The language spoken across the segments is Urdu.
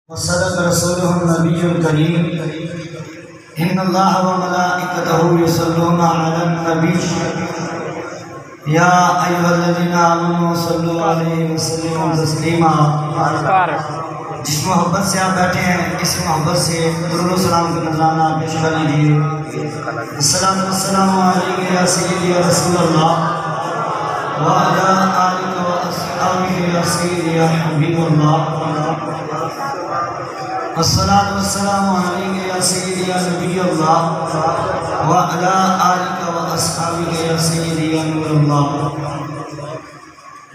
وصدق رسوله النبي الكريم إن الله وملائكته يصلون على النبي يا أيها الذين آمنوا صلوا عليه وسلموا تسليما. جس محبت سے آپ بیٹھے ہیں اس محبت سے درود و سلام کا نذرانہ پیش کر لیجیے. السلام علیکم یا سیدی یا رسول اللہ وعلی آلک و اصحابہ یا سیدی یا حبیب اللہ. السلام علیکم یا سیدی یا نبی اللہ وعلی آلک و اصحابہ یا سیدی یا نور اللہ.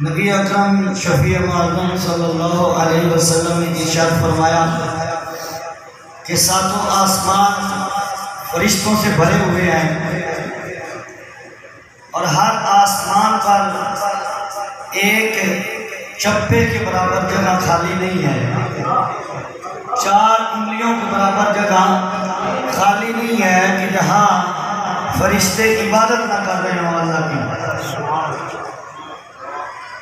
نبی اکرم شفیع معظم صلی اللہ علیہ وسلم نے ارشاد فرمایا کہ ساتوں آسمان فرشتوں سے بھرے ہوئے ہیں اور ہر آسمان پر ایک چپے کے برابر جگہ خالی نہیں ہے. 4 انگلیوں کے برابر جگہ خالی نہیں ہے کہ جہاں فرشتے عبادت نہ کر رہے ہوں اللہ کی.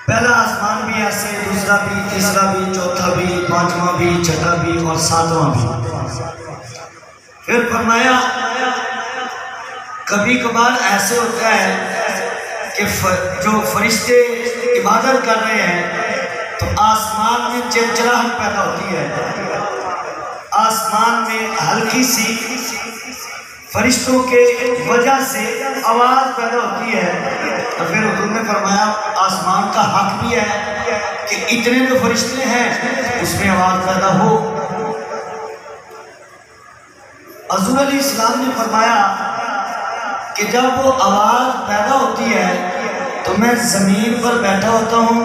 پہلا آسمان بھی ایسے، دوسرا بھی، تیسرا بھی، چوتھا بھی، 5واں بھی، 6واں بھی اور 7واں بھی. پھر فرمایا کبھی کبھار ایسے ہوتا ہے کہ جو فرشتے عبادت کر رہے ہیں تو آسمان میں چرچراہٹ پیدا ہوتی ہے، آسمان میں ہلکی سی فرشتوں کے وجہ سے آواز پیدا ہوتی ہے. اور پھر حضور نے فرمایا آسمان کا حق بھی ہے کہ اتنے جو فرشتے ہیں اس میں آواز پیدا ہو. حضور علیہ السلام نے فرمایا کہ جب وہ آواز پیدا ہوتی ہے تو میں زمین پر بیٹھا ہوتا ہوں،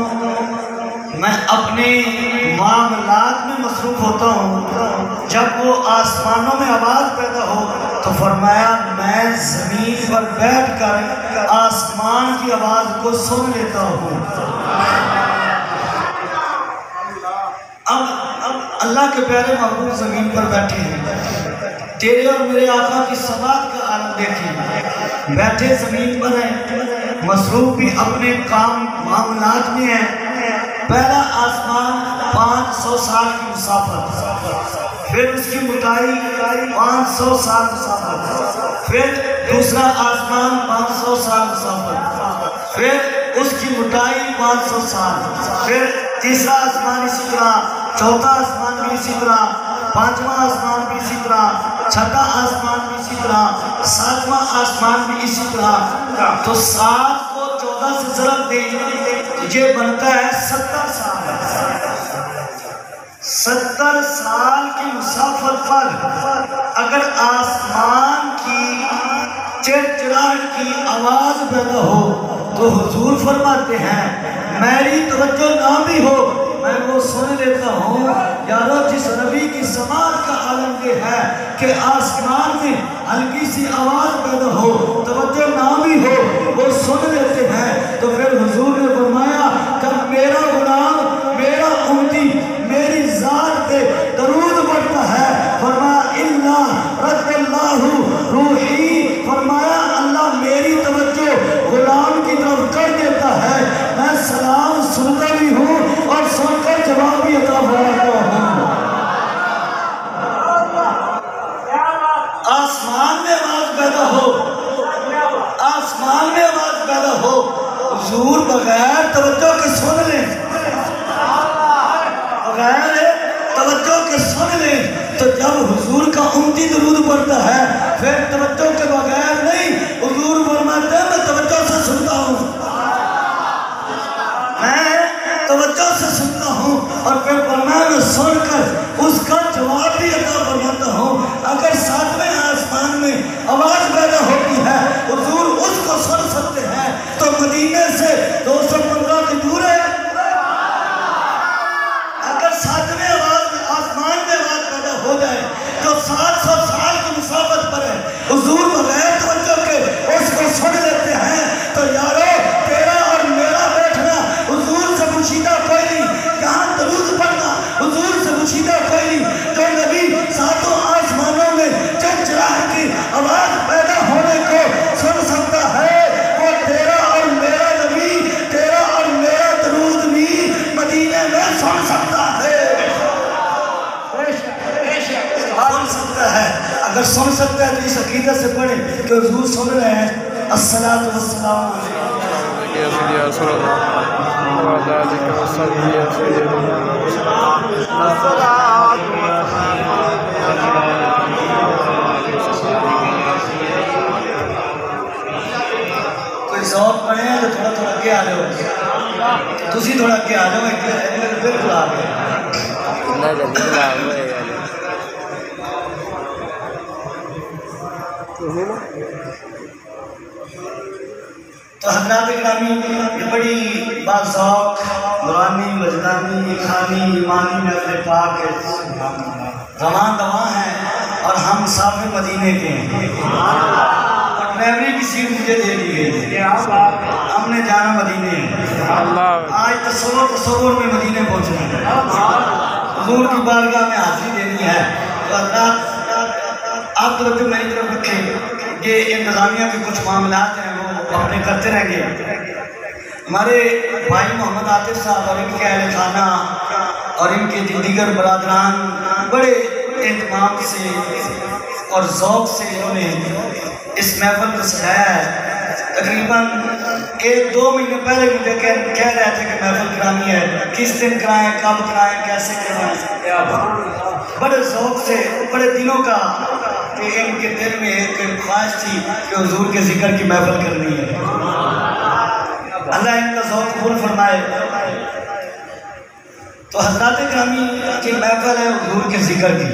میں اپنے معاملات میں مصروف ہوتا ہوں. جب وہ آسمانوں میں آواز پیدا ہو تو فرمایا میں زمین پر بیٹھ کر آسمان کی آواز کو سن لیتا ہوں. اب اللہ کے پیارے محبوب زمین پر بیٹھے ہیں، تیرے اور میرے آقا کی سماعت کا عالم دیکھیں. بیٹھے زمین پر ہیں، مصروف بھی اپنے کام معاملات میں ہیں. پہلا آسمان 500 سال کی مسافت، پھر اس کی موٹائی 500 سال مسافت، پھر دوسرا آسمان 500 سال مسافت، پھر اس کی موٹائی 500 سال، پھر تیسرا آسمان اسی طرح، چوتھا آسمان بھی اسی طرح، 5واں آسمان بھی اسی طرح، 6واں آسمان بھی اسی طرح، 7واں آسمان بھی اسی طرح. تو 7 کو 14 سے ضرب دیں یہ بنتا ہے 70 سال. 70 سال کی مسافت پر اگر آسمان کی چرچراہٹ کی آواز پیدا ہو تو حضور فرماتے ہیں میری توجہ نہ بھی ہو میں وہ سن لیتا ہوں. یارو جس نبی کی سماعت کا عالم یہ ہے کہ آسمان میں ہلکی سی آواز پیدا ہو، توجہ نہ بھی ہو، وہ سن لیتے ہیں. تو پھر حضور نے فرمایا جب میرا غلام، میرا امتی میری ذات پہ درود پڑھتا ہے، فرمایا اللہ رد اللہ روحی، فرمایا اللہ میری توجہ غلام کی طرف کر دیتا ہے. میں سلام سنتا بھی ہوں اور سن کر جواب بھی عطا فرماتا ہوں. آسمان میں آواز پیدا ہو، آسمان میں آواز پیدا ہو، حضور بغیر توجہ کے سن لیں، بغیر توجہ کے سن لیں. تو جب حضور کا امتی درود پڑھتا ہے پھر توجہ کے بغیر نہیں، حضور فرماتے ہیں میں توجہ سے سنتا ہوں، میں توجہ سے سنتا ہوں. اور پھر فرمایا میں سن کر اس کا جواب بھی عطا فرماتا ہوں. اگر 7ویں آسمان میں آواز پیدا ہوتی ہے حضور اس کو سن سکتے ہیں تو مدینے سے 215 کی دور ہے. اگر 7ویں آسمان میں آواز پیدا ہو جائے تو 700 سال کی مسافت پر ہے، حضور بغیر توجہ کے اس کو سن لیتے ہیں. تو یارو تیرا اور میرا بیٹھنا حضور سے پوشیدہ کوئی نہیں، یہاں درود پڑھنا حضور سے اگر سن سکتا ہے تو اس عقیدت سے پڑھے کہ حضور سن رہے ہیں الصلاۃ والسلام علیہ یا سیدی یا رسول اللہ وعلی آلہ وصحبہ یا سیدی کوئی ذوق پڑھے ہیں تو تھوڑا تھوڑا اگے آ جاؤ تسی تھوڑا اگے آ جاؤ بالکل آ گئے اللہ جلدی بلا ہوئے تو حضرات گرامی یہ بڑی باذوق نورانی وجدانی خانی ایمانی محفل پاک ہے رواں دواں ہیں اور ہم مسافر مدینے کے ہیں اور ڈرائیوری کی سیٹ مجھے دے دی گئی ہم نے جانا مدینے آج تصور میں مدینے پہنچنا ہے حضور کی بارگاہ میں حاضری دینی ہے تو اللہ آپ توجہ میری طرف رکھیں یہ انتظامیہ کے کچھ معاملات ہیں وہ اپنے کرتے رہیں گے ہمارے بھائی محمد عاطف صاحب اور ان کے اہل خانہ اور ان کے دیگر برادران بڑے اہتمام سے اور ذوق سے انہوں نے اس محفل کو سجایا ہے تقریباً 1-2 مہینے پہلے مجھے کہہ رہے تھے کہ محفل کرانی ہے کس دن کرائیں کب کرائیں کیسے کرائیں بڑے ذوق سے بڑے دنوں کا کہ ان کے دل میں ایک خواہش تھی کہ حضور کے ذکر کی محفل کرنی ہے اللہ ان کا ذوق قبول فرمائے تو حضرات گرامی کی محفل ہے حضور کے ذکر کی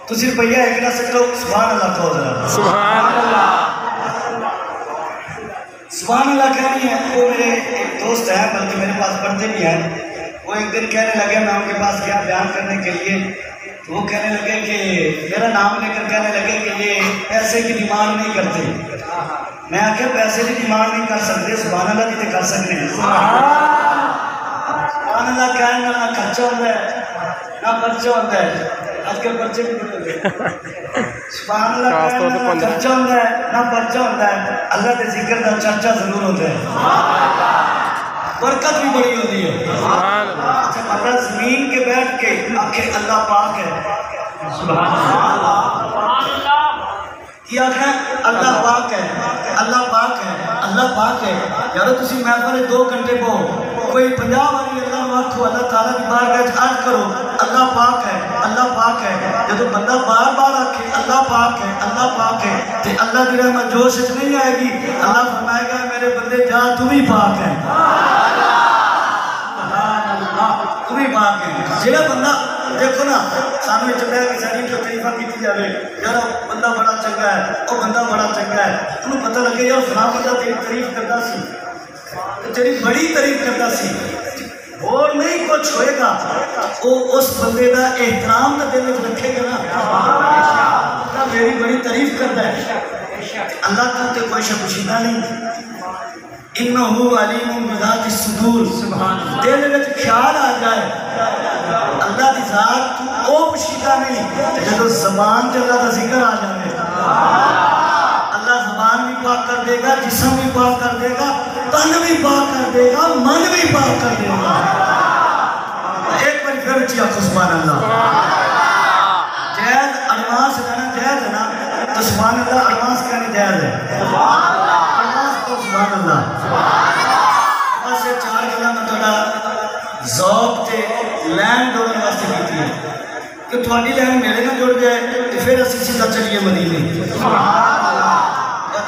تو صرف بھیا ایک نہ سکتے ہو سبحان اللہ کہو ذرا سبحان اللہ سبحان اللہ کہنی ہے وہ میرے ایک دوست ہیں بلکہ میرے پاس پڑھتے بھی ہیں وہ ایک دن کہنے لگے میں ان کے پاس گیا بیان کرنے کے لیے تو وہ کہنے لگے کہ میرا نام لے کر کہنے لگے کہ یہ پیسے کی ڈیمانڈ نہیں کرتے میں آخر پیسے کی ڈیمانڈ نہیں کر سکتے سبحان اللہ جی کر سکتے ہیں سبحان اللہ کہنے نہ خرچہ ہوتا ہے نہ پرچہ ہوتا ہے آج کل پرچے بھی نہیں ہوتے سبحان اللہ کہنے نہ خرچہ ہوتا ہے نہ پرچہ ہوتا ہے اللہ کے ذکر کا چرچا ضرور ہوتا ہے برکت بھی بڑی ہوتی ہے اچھا پتہ زمین کے بیٹھ کے آنکھیں اللہ پاک ہے سبحان اللہ کیا ہے اللہ پاک ہے اللہ پاک ہے اللہ پاک ہے یارو تسی محفل 2 گھنٹے کو کوئی 50 والی اللہ وقت ہو اللہ تعالیٰ کی بارگاہ عرض کرو اللہ پاک ہے اللہ پاک ہے جب بندہ بار بار آکھے اللہ پاک ہے اللہ پاک ہے تو اللہ کی رحمت جوش اس نہیں آئے گی اللہ فرمائے گا میرے بندے جا تم ہی پاک ہے تم ہی پاک ہے جہاں بندہ دیکھو نا سامنے چل رہا ہے کہ ساری جو تعریفہ کی جائے یار بندہ بڑا چنگا ہے وہ بندہ بڑا چنگا ہے انہوں پتہ لگے یار فلاں بندہ تیری تعریف کرتا سی تیری بڑی تعریف کرتا سی اور نہیں کچھ ہوئے گا وہ اس بندے کا احترام کا دل میں رکھے گا نا میری بڑی تعریف کرتا ہے اللہ کا تو کوئی شکوشیدہ نہیں انہو علیم بذات الصدور دل میں خیال آ جائے اللہ کی ذات تو او پشیدہ نہیں جب زبان سے اللہ کا ذکر آ جائے اللہ زبان بھی پاک کر دے گا جسم بھی پاک کر دے گا تن بھی پاک کر دے گا من بھی پاک کر دے گا ایک بار پھر اچھی آپ سبحان اللہ جائز ارماس کہنا جائز ہے نا تو سبحان اللہ ارماس کہنے جائز ہے سبحان اللہ بس یہ 4 گلا میں تھوڑا ذوق تے لین جوڑنے واسطے کیتی ہے کہ تھوڑی لین میرے نہ جڑ جائے تو پھر اسی سیدھا چلیے مدینے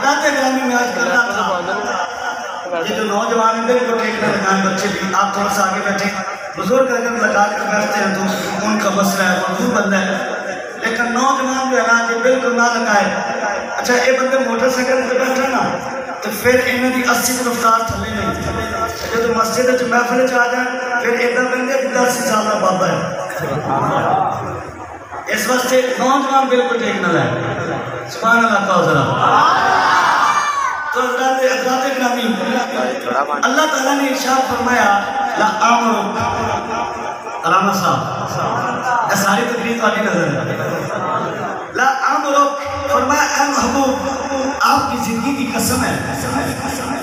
رات گرامی میں آج کرنا تھا یہ جو نوجوان ہیں بالکل ٹھیک نہ لگائیں بچے بھی آپ تھوڑا سا آگے بیٹھیں بزرگ اگر لگا کر بیٹھتے ہیں تو ان کا مسئلہ ہے موضوع بندہ ہے لیکن نوجوان جو ہے نا یہ بالکل نہ لگائے اچھا یہ بندے موٹر سائیکل پہ بیٹھے نا تو پھر انہوں نے 80 کی رفتار تھلے نہیں جب مسجد محفل آ جائیں پھر ادھر بندے 10 سال کا بابا ہے اس واسطے نوجوان بالکل ٹھیک نہ لائے سبحان اللہ کہو ذرا تو حضرات گرامی اللہ تعالیٰ نے ارشاد فرمایا لا آمرک علامہ صاحب یہ ساری تقریر تاری نظر ہے لا آمرک فرمایا اے محبوب آپ کی زندگی کی قسم ہے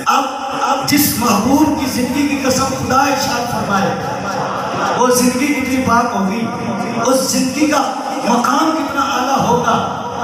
آپ جس محبوب کی زندگی کی قسم خدا ارشاد فرمائے وہ زندگی کتنی پاک ہوگی اس زندگی کا مقام کتنا اعلیٰ ہوگا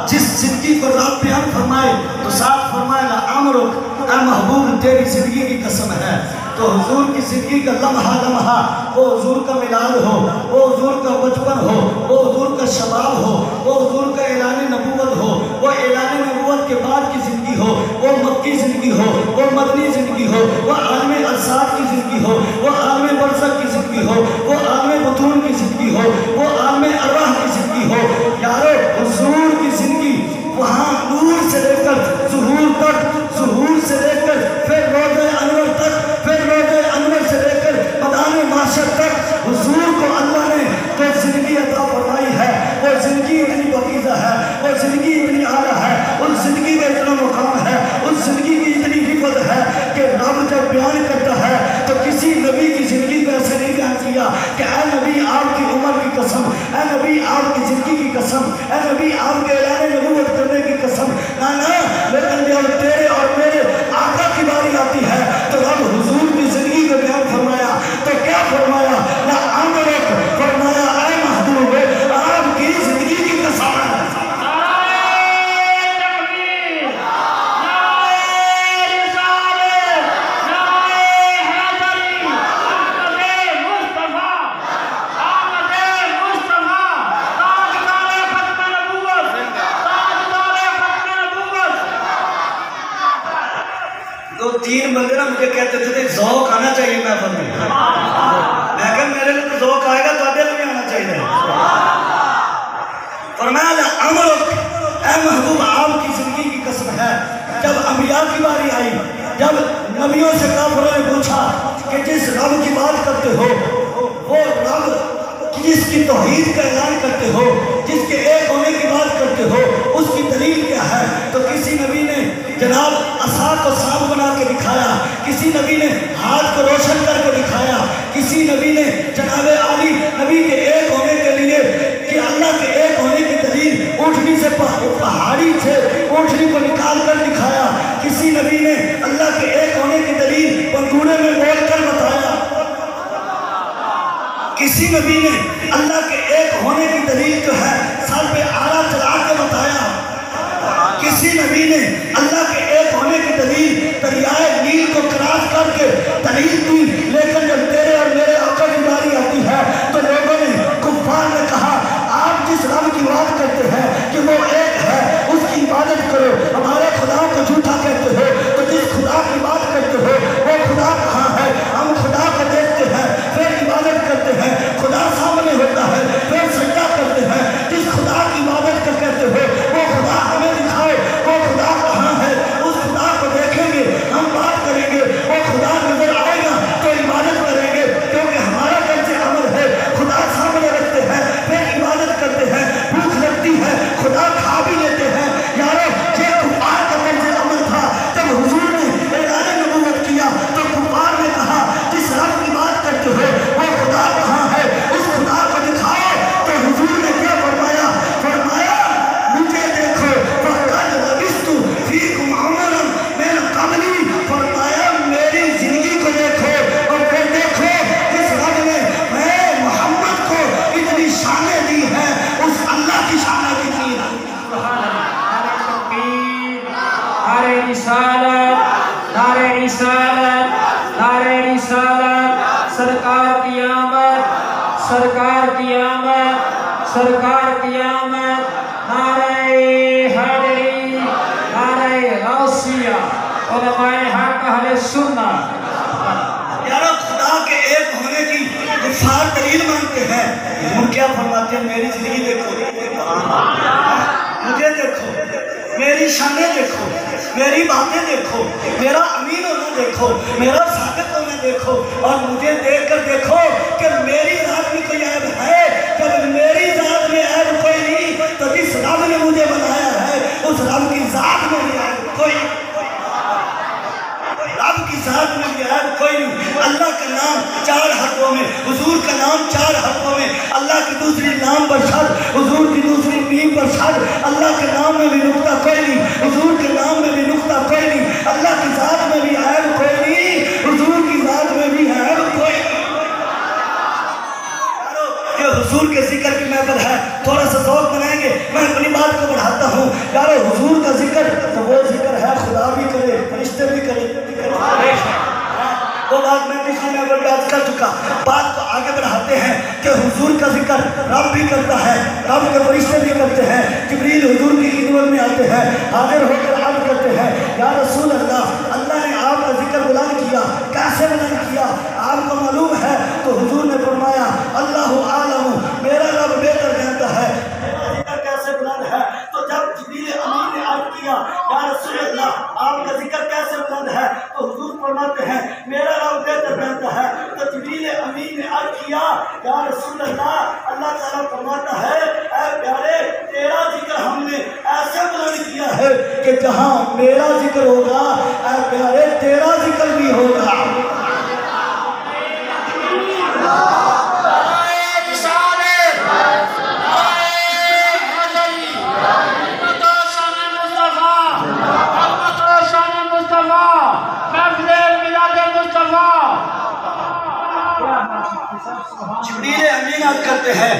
جس زندگی کو رب بیان فرمائے تو ساتھ فرمائے لعمرک اے محبوب تیری زندگی کی قسم ہے. تو حضور کی زندگی کا لمحہ لمحہ وہ حضور کا میلاد ہو، وہ حضور کا بچپن ہو، وہ حضور کا شباب ہو، وہ حضور کا اعلان نبوت ہو، وہ اعلان نبوت کے بعد کی زندگی ہو، وہ مکی زندگی ہو، وہ مدنی زندگی ہو، وہ عالم ارصاد کی زندگی ہو، وہ عالم برزخ کی زندگی ہو، وہ عالم بطون کی زندگی ہو، وہ عالم ارواح کی زندگی ہو. یارو حضور کی زندگی وہاں نور سے لے کر ظہور تک، ظہور سے لے کر پھر روضہ انور تک، پھر روضہ انور سے لے کر میدان محشر تک حضور کو اللہ نے جو زندگی عطا فرمائی ہے وہ زندگی اتنی پاکیزہ ہے، وہ زندگی اتنی اعلیٰ ہے، اس زندگی میں اتنا مقام ہے، اس زندگی کی اتنی حفظ ہے کہ رب جب بیان کرتا ہے تو کسی نبی کی زندگی کو ایسے نہیں بیان کیا کہ اے نبی آپ کی عمر کی قسم، اے نبی آپ کی زندگی کی قسم، اے نبی آپ کے اعلان نبوت کرنے کی قسم. نا لیکن جب تیرے اور میرے آقا کی باری آتی ہے تو رب حضور کی زندگی کو بیان فرمایا تو کیا فرمایا؟ لعمرک، فرمایا اے محبوب آپ کی زندگی کی قسم ہے. تو 3 بندے نا مجھے کہتے تھے ذوق آنا چاہیے محفل میں. میں کہا میرے لیے تو ذوق آئے گا تو آدھے لیے آنا چاہیے. فرمایا لعمرک اے محبوب آپ کی زندگی کی قسم ہے. جب انبیاء کی باری آئی، جب نبیوں سے کافروں نے پوچھا کہ جس رب کی بات کرتے ہو وہ رب جس کی توحید کا اعلان کرتے ہو، جس کے ایک ہونے کی بات کرتے ہو، اس کی دلیل کیا ہے؟ تو کسی نبی نے جناب عصا کو سانپ بنا کے دکھایا، کسی نبی نے ہاتھ کو روشن کر کے دکھایا، کسی نبی نے جناب علی نبی کے ایک ہونے کے لیے کہ اللہ کے ایک ہونے کی دلیل اونٹنی سے پہاڑی سے اونٹنی کو نکال کر دکھایا، کسی نبی نے اللہ کے ایک ہونے کی دلیل پنگوڑے میں بول کر بتایا، کسی نبی نے اللہ کے ایک ہونے کی دلیل جو ہے سر پہ آلہ چلا کے بتایا، کسی نبی نے اللہ کے ایک ہونے کی دلیل دریائے نیل کو کراس کر کے دلیل دی. لیکن جب تیرے اور میرے آقا کی باری آتی ہے تو لوگوں نے، کفار نے کہا آپ جس رب کی بات کرتے ہیں کہ وہ ایک ہے اس کی عبادت کرو، ہمارے خدا کو جھوٹا کہتے ہو، تو جس خدا کی بات کرتے ہو وہ خدا کہاں ہے؟ ہم خدا کو دیکھتے ہیں پھر عبادت کرتے ہیں، خدا سامنے ہوتا ہے پھر سجدہ کرتے ہیں. جس خدا کی عبادت کر کہتے ہو وہ خدا ہمیں دکھائے، وہ خدا کہاں ہے؟ اس خدا کو دیکھیں گے، ہم بات کریں گے، وہ خدا نظر آئے گا تو عبادت کریں گے، کیونکہ ہمارا کیسے عمل ہے خدا سامنے رکھتے ہیں پھر عبادت کرتے ہیں. بھوک لگتی ہے خدا کھا بھی لیتے ہیں. یارو یہ کفار کا کیسے عمل تھا. جب حضور نے اعلان نبوت کیا تو کفار نے کہا جس رب کی بات کرتے ہو وہ خدا کہاں ہے؟ اس خدا کو دکھاؤ. تو حضور نے کیا فرمایا؟ فرمایا مجھے دیکھو فقد لبثت فیکم عمرا من قبلی. فرمایا میری زندگی کو دیکھو اور پھر دیکھو جس رب نے میں محمد کو اتنی شانیں دی ہیں اس اللہ کی شانیں کتنی ہیں. نعرہ رسالت، نعرہ رسالت، نعرہ رسالت، سرکار کی آمد، سرکار کی آمد، سرکار کی آمد. نعرہ حیدری، نعرہ غوثیہ، علماء حق اہل سنت. یارو خدا کے ایک ہونے کی کفار دلیل مانتے ہیں. حضور کیا فرماتے ہیں؟ میری زندگی دیکھو، مجھے دیکھو، میری شانیں دیکھو، میری باتیں دیکھو، میرا امین ہونا دیکھو، میرا صادق ہونا دیکھو، اور مجھے دیکھ کر دیکھو کہ میری ذات میں کوئی عیب ہے. جب میری ذات میں عیب کوئی نہیں تو جس رب نے مجھے بنایا ہے اس رب کی ذات میں بھی عیب کوئی نہیں. رب کی ذات میں بھی عیب کوئی نہیں. اللہ کا نام 4 حرفوں میں، حضور کا نام 4 حرفوں میں، اللہ کی دوسری نام پر شر، حضور کی دوسری میم پر شر. اللہ کے نام میں بھی نقطہ کوئی نہیں، حضور کے نام میں بھی نقطہ کوئی نہیں. اللہ کی ذات میں بھی عیب کوئی نہیں، حضور کی ذات میں بھی عیب کوئی نہیں. یہ حضور کے ذکر کی محفل ہے، تھوڑا سا ذوق بنائیں گے، میں اپنی بات کو بڑھاتا ہوں. یارو حضور کا ذکر تو وہ ذکر ہے خدا بھی کرے فرشتے بھی کرے. وہ بات میں پچھلی محفل میں عرض کر چکا. بات کو آگے بڑھاتے ہیں کہ حضور کا ذکر رب بھی کرتا ہے، رب کے فرشتے بھی کرتے ہیں. جبریل حضور کی خدمت میں آتے ہیں، حاضر ہو کر عرض کرتے ہیں یا رسول اللہ، اللہ نے آپ کا ذکر بلند کیا. کیسے بلند کیا آپ کو معلوم ہے؟ تو حضور نے فرمایا اللہ عالم، میرا رب بہتر جانتا ہے. میرا ذکر کیسے بلند ہے؟ تو جب جبریل امین نے عرض کیا یا رسول اللہ آپ کا ذکر کیسے بلند ہے، تو حضور فرماتے ہیں میرا رب بہتر جانتا ہے. تو جبریل امین نے عرض کیا یا رسول اللہ، اللہ تعالیٰ فرماتا ہے اے پیارے تیرا ذکر ہم نے ایسے بلند کیا ہے کہ جہاں میرا ذکر ہوگا اے پیارے تیرا ذکر بھی ہوگا. جبریل امین عرض کرتے ہیں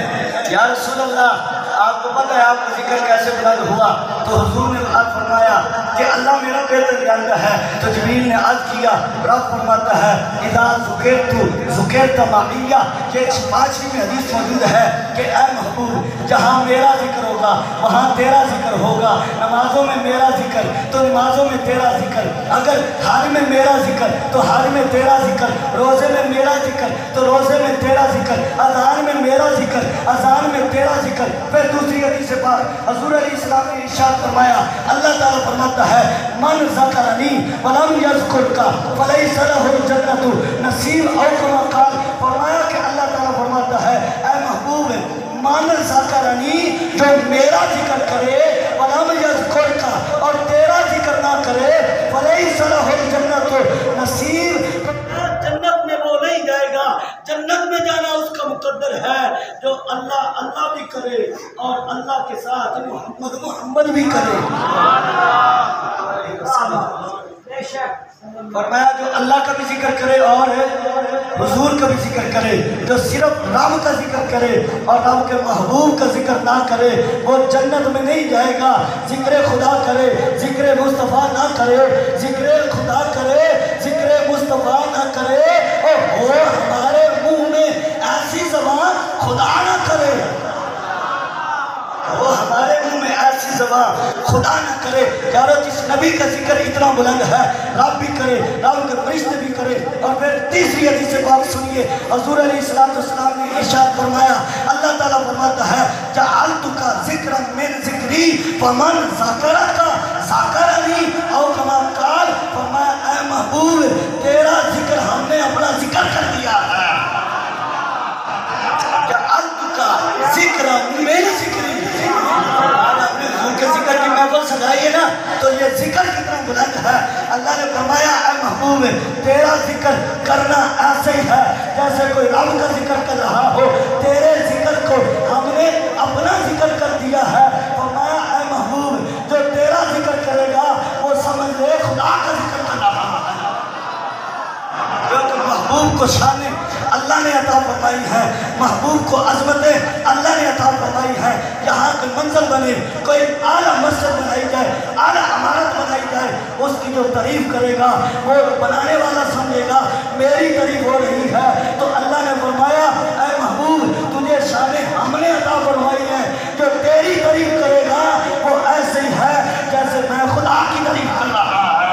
یا رسول اللہ آپ کو پتہ ہے آپ کا ذکر کیسے بلند ہوا؟ تو حضور نے فرمایا کہ اللہ میرا بہتر جانتا ہے. تو جبریل نے عرض کیا، رب فرماتا ہے اذا ذکرت معیہ، یہ 5ویں حدیث موجود ہے کہ اے محبوب جہاں میرا ذکر ہوگا وہاں تیرا ذکر ہوگا. نمازوں میں میرا ذکر تو نمازوں میں تیرا ذکر، اگر حج میں میرا ذکر تو حج میں تیرا ذکر، روزے میں میرا ذکر تو روزے میں تیرا ذکر، اذان میں میرا ذکر اذان میں تیرا ذکر. پھر دوسری حدیث پاک حضور علیہ السلام نے ارشاد فرمایا، اللہ تعالیٰ فرماتا ہے من ذکرنی ولم یذکرک فلیس لہ الجنۃ نصیب او کما قال. فرمایا کہ اللہ تعالیٰ فرماتا ہے اے محبوب من ذکرنی، جو میرا ذکر کرے ولم یذکرک اور تیرا ذکر نہ کرے فلیس لہ الجنۃ نصیب، جنت میں وہ نہیں جائے گا. جنت میں جانا اس کا مقدر ہے جو اللہ اللہ بھی کرے اور اللہ کے ساتھ محمد بھی کرے. فرمایا جو اللہ کا بھی ذکر کرے اور حضور کا بھی ذکر کرے، جو صرف رب کا ذکر کرے اور رب کے محبوب کا ذکر نہ کرے وہ جنت میں نہیں جائے گا. ذکر خدا کرے، ذکر مصطفیٰ نہ کرے، ذکر خدا کرے، ذکر مصطفیٰ نہ کرے، وہ ہمارے منہ میں ایسی زبان خدا نہ کرے، وہ ہمارے منہ میں ایسی زبان خدا نہ کرے. یارو جس نبی کا ذکر اتنا بلند ہے رب بھی کرے، رب کے فرشتے بھی کرے. اور پھر تیسری حدیث پاک سنیے، حضور علیہ السلام نے ارشاد فرمایا، اللہ تعالیٰ فرماتا ہے جعلتک ذکرا من ذکری فمن ذکرک ذکرنی او کما قال. فرمایا اے محبوب تیرا ذکر ہم نے اپنا ذکر کر دیا ہے. جعلتک ذکرا من ذکری، اپنے حضور کے ذکر کی محفل سجائیے نا تو یہ ذکر کتنا بلند ہے. اللہ نے فرمایا اے محبوب تیرا ذکر کرنا ایسے ہی ہے جیسے کوئی رب کا ذکر کر رہا ہو. تیرے ذکر کو ہم نے اپنا ذکر کر دیا ہے. فرمایا اے محبوب جو تیرا ذکر کرے گا وہ سمجھ لے خدا کا ذکر کر رہا ہے. جو کہ محبوب کو شان اللہ نے عطا فرمائی ہے، محبوب کو عظمتیں اللہ نے عطا فرمائی ہے. یہاں کوئی منزل بنے، کوئی اعلیٰ مسجد بنائی جائے، اعلیٰ عمارت بنائی جائے، اس کی جو تعریف کرے گا وہ بنانے والا سمجھے گا میری تعریف ہو رہی ہے. تو اللہ نے فرمایا اے محبوب تجھے شان ہم نے عطا فرمائی ہے، جو تیری تعریف کرے گا وہ ایسے ہی ہے جیسے میں خدا کی تعریف کر رہا ہے،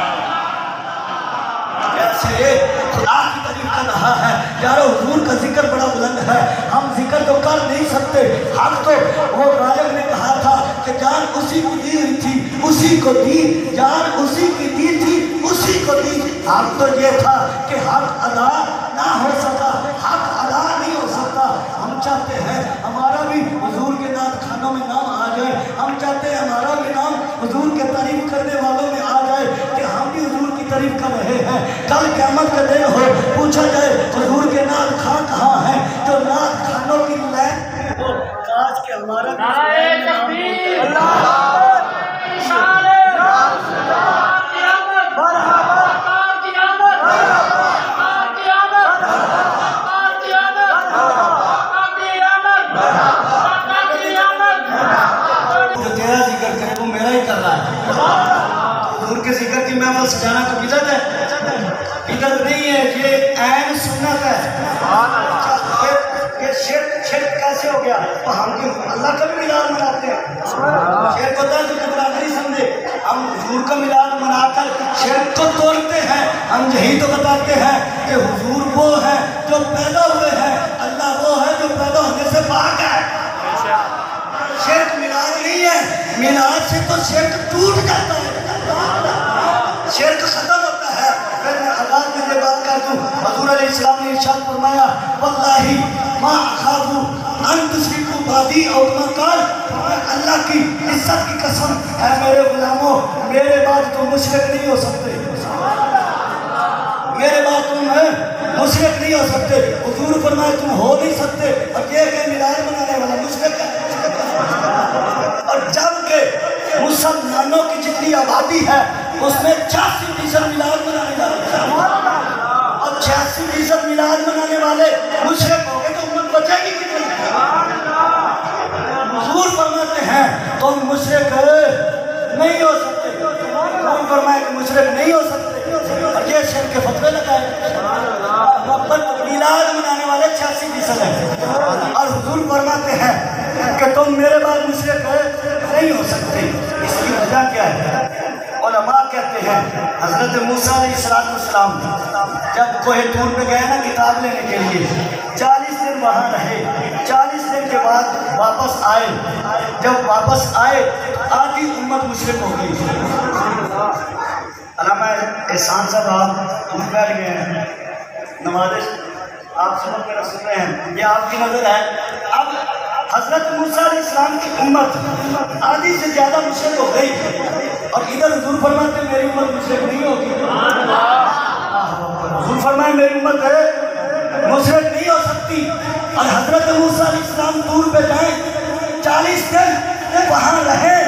جیسے خدا کی تعریف کر رہا ہے. یارو حضور کا ذکر بڑا بلند ہے، ہم ذکر تو کر نہیں سکتے. حق تو وہ غالب نے کہا تھا کہ جان اسی کی دی ہوئی تھی اسی کو دی، جان اسی کی دی تھی اسی کو دی. حق تو یہ تھا کہ حق ادا نہ ہو سکا، حق ادا نہیں ہو سکتا. ہم چاہتے ہیں ہمارا بھی حضور کے نعت خانوں میں نام آ جائے، ہم چاہتے ہیں ہمارا بھی نام حضور کے تعریف کرنے والوں میں آ جائے کہ ہم بھی حضور کی تعریف کر رہے ہیں. کل قیامت کا دن ہو پوچھا جائے حضور کے نعت خان کہاں ہیں جو نعت خانوں کی لائن میں ہو. کاش کہ ہمارا جو تیرا ذکر کرے وہ میرا ہی کر رہا ہے. حضور کے ذکر کی محفل سجانا تو بدعت ہے؟ بدعت نہیں ہے، یہ عین سنت ہے. یہ شرک کیسے ہو گیا؟ ہم اللہ کا بھی میلاد مناتے ہیں. شرک ہوتا ہے تو قرآن نہیں سمجھے. ہم حضور کا میلاد منا کر شرک کو توڑتے ہیں. ہم یہی تو بتاتے ہیں کہ حضور وہ ہے جو پیدا ہوئے ہیں، اللہ وہ ہے جو پیدا ہونے سے پاک ہے. شرک میلاد نہیں ہے. میلاد سے تو شرک ٹوٹ جاتا ہے، شرک ختم ہوتا ہے. پھر میں آزاد میں یہ بات کر دوں، حضور علیہ السلام نے ارشاد فرمایا واللہ ما اخافو ان تشرکوا بعدی او کما قال، میں اللہ کی عزت کی قسم ہے میرے غلاموں، میرے بعد تم مشرک نہیں ہو سکتے. میرے بعد تم مشرک نہیں ہو سکتے. حضور فرمائے تم ہو نہیں سکتے. اب یہ کہ میلاد منانے والا مشرک ہے. اور جب کہ مسلمانوں کی جتنی آبادی ہے اس میں 86% میلاد منانے والے ہیں، اور 86% میلاد منانے والے مشرک ہو گئے تو امت بچے گی کتنی؟ حضور فرماتے ہیں تم مشرک نہیں ہو سکتے. حضور فرمائے کہ مشرک نہیں ہو سکتے، اور یہ شرک کے فتوے لگائے. میلاد منانے والے 86% ہیں، اور حضور فرماتے ہیں کہ تم میرے بعد مشرک نہیں ہو سکتے. اس کی وجہ کیا ہے؟ علماء کہتے ہیں حضرت موسیٰ علیہ السلام جب کوہ طور پہ گئے نا کتاب لینے کے لیے، 40 دن وہاں رہے. 40 دن کے بعد واپس آئے. جب واپس آئے آدھی امت مشرک ہو گئی. علامہ احسان صاحب آپ بیٹھ گئے ہیں، نماز آپ سمجھ کر سن رہے ہیں، یہ آپ کی نظر ہے. اب حضرت موسیٰ علیہ السلام کی امت آدھی سے زیادہ مشرک ہو گئی، اور ادھر حضور فرماتے ہیں میری امت مشرک نہیں ہوگی. حضور فرمائے میری امت مشرک نہیں ہو سکتی. اور حضرت موسیٰ علیہ السلام دور پہ جائیں، 40 دن وہاں رہے،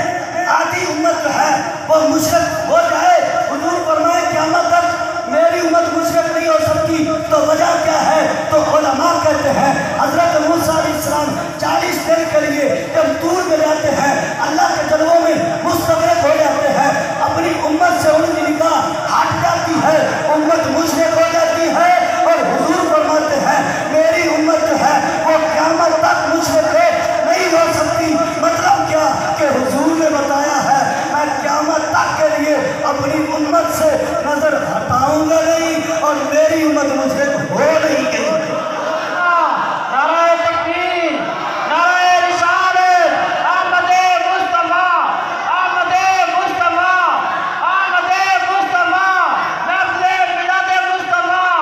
آدھی امت جو ہے وہ مشرک ہو جائے. حضور فرمائے قیامت تک میری امت مشرک نہیں ہو سکتی. تو وجہ کیا ہے؟ تو علماء کہتے ہیں حضرت موسیٰ علیہ السلام 40 دن کے لیے جب دور میں جاتے ہیں، اللہ کے جلووں میں مستغرق ہو جاتے ہیں، اپنی امت سے ان کی نگاہ ہٹ جاتی ہے، امت مشرک ہو جاتی ہے. اور حضور فرماتے ہیں میری امت جو ہے وہ قیامت تک مشرک نہیں ہو سکتی. مطلب کیا کہ حضور نے بتایا ہے میں قیامت تک کے لیے اپنی امت سے نظر ہٹاؤں گا نہیں، اور میری امت مشرک ہو نہیں گئی. نعرہ تکبیر، نعرہ رسالت، آمد مصطفیٰ، آمد مصطفیٰ، آمد مصطفیٰ، لفظ میلاد مصطفیٰ.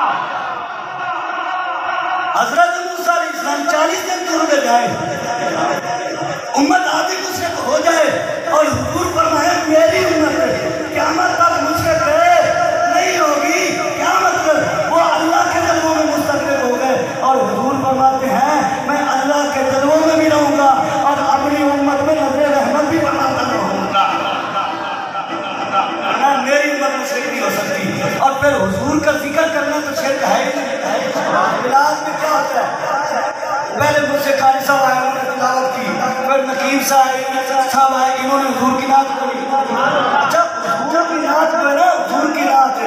حضرت موسیٰ علیہ السلام 40 دن دور میں جائے، امت آدھی مشرک ہو جائے، اور حضور فرمائے میری امت قیامت تک مشرک نہیں ہوگی. کیا مطلب؟ وہ اللہ کے جلووں میں مستغرق ہو گئے، اور حضور فرماتے ہیں میں اللہ کے جلووں میں بھی رہوں گا اور اپنی امت میں نظر رحمت بھی بناتا رہوں گا. میری امت مشرک نہیں ہو سکتی. اور پھر حضور کا ذکر کرنا تو شرک ہے ہی نہیں. میلاد میں کیا ہوتا ہے؟ پہلے مجھ سے قاری صاحب آئے، انہوں نے تلاوت کی، پھر نقیب صاحب آئے، انہوں نے حضور کی نعت پڑھی. جب حضور کی نعت جو ہے نا، حضور کی نعت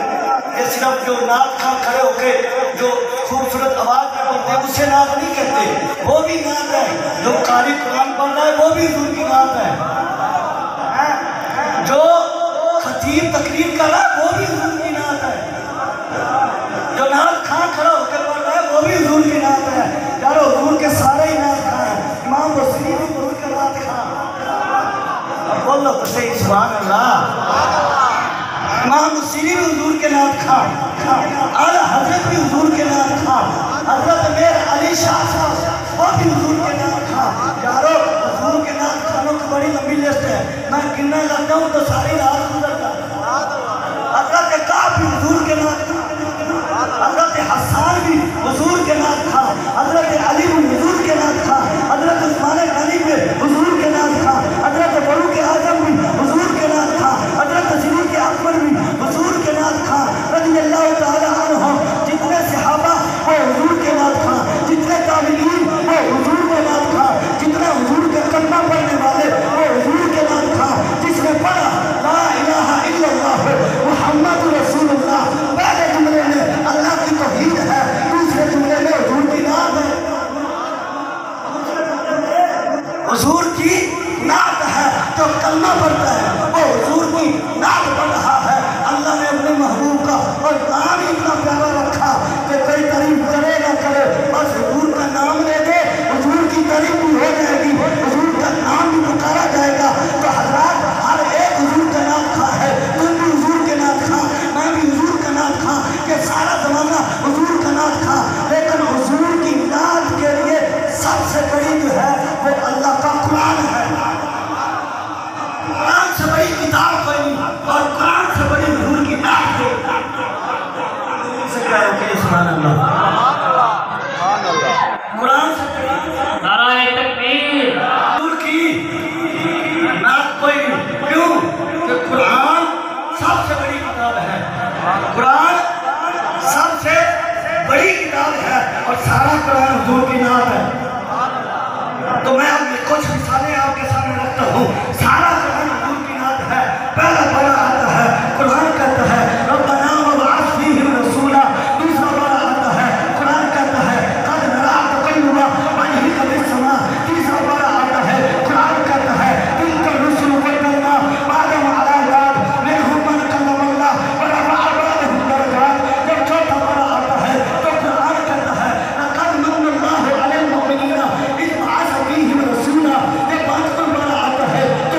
یہ صرف جو نعت خواہ کھڑے ہو کے جو خوبصورت آواز میں پڑھتے ہیں اسے نعت نہیں کہتے، وہ بھی نعت ہے. جو قاری قرآن پڑھ رہا ہے وہ بھی حضور کی نعت ہے. جو خطیب تقریر کر رہا ہے وہ بھی حضور کی نعت ہے. جو نعت خواہ کھڑا ہو کے پڑھ رہا ہے وہ بھی حضور کی نعت ہے. یارو حضور کے سارے ہی نعت خواہ ہیں. امام بصری بھی حضور کے نعت خواہ. بولو تو صحیح سبحان اللہ. امام بصری بھی حضور کے نعت خواہ، اعلیٰ حضرت بھی حضور کے نعت خواہ، حضرت میر علی شاہ صاحب وہ بھی حضور کے نعت خواہ. یارو حضور کے نعت خانوں کی بڑی لمبی لسٹ ہے، میں گننے لگ جاؤں تو ساری رات گزر جاتا. حضرت کعب بھی حضور کے نعت خواہ، حضرت حسان بھی حضور کے نعت خواہ، حضرت علی بھی حضور کے نعت خواہ، حضرت عثمان غنی بھی حضور کے نعت خواہ، حضرت فاروق اعظم بھی حضور کے نعت خواہ، حضرت صدیق اکبر بھی حضور کے نعت خواہ رضی اللہ تعالی عنہم. جتنے صحابہ وہ حضور کے نعت خواہ، جتنے تابعین وہ حضور کے نعت خواہ. جو کلمہ پڑھتا ہے وہ حضور کی نعت پڑھ رہا ہے۔ اللہ نے اپنے محبوب کا اور نام ہی اتنا پیارا رکھا کہ کوئی تعریف کرے نہ کرے، بس حضور کا نام لے دے، حضور کی تعریف بھی ہو جائے گی، حضور کا نام بھی پکارا جائے گا۔ تو حضرات ہر ایک حضور کا نام خواہ ہے، تم بھی حضور کے نام خواہ، میں بھی حضور کا نام خواہ، کہ سارا زمانہ حضور کا نام خواہ، لیکن حضور کی نعت کے لیے سب سے بڑی جو ہے وہ اللہ کا قرآن ہے۔ قرآن سے بڑی کتاب کوئی نہیں، اور قرآن سے بڑی حضور کی نعت ہے۔ سبحان اللہ، قرآن سے بڑی نعرہ تکبیر، حضور کی نعت کوئی نہیں۔ کیوں کہ قرآن سب سے بڑی کتاب ہے، قرآن سب سے بڑی کتاب ہے، اور سارا قرآن حضور کی نعت ہے۔ تو میں اب کچھ مثالیں آپ کے سامنے رکھتا ہوں۔ سارا قرآن حضور کی نعت ہے۔ پہلا بڑا آتا ہے، قرآن کہتا ہے ربنا وابعث فیہم رسولا۔ دوسرا بڑا آتا ہے، قرآن کہتا ہے قد نری تقلب وجہک فی السماء۔ تیسرا بڑا آتا ہے، قرآن کہتا ہے تلک الرسل فضلنا بعضهم علی بعض منهم من کلم اللہ ورفع بعضهم درجات۔ جب چوتھا بڑا آتا ہے تو قرآن کہتا ہے لقد من اللہ علی المؤمنین اذ بعث فیہم رسولا۔ جب پانچواں بڑا آتا ہے تو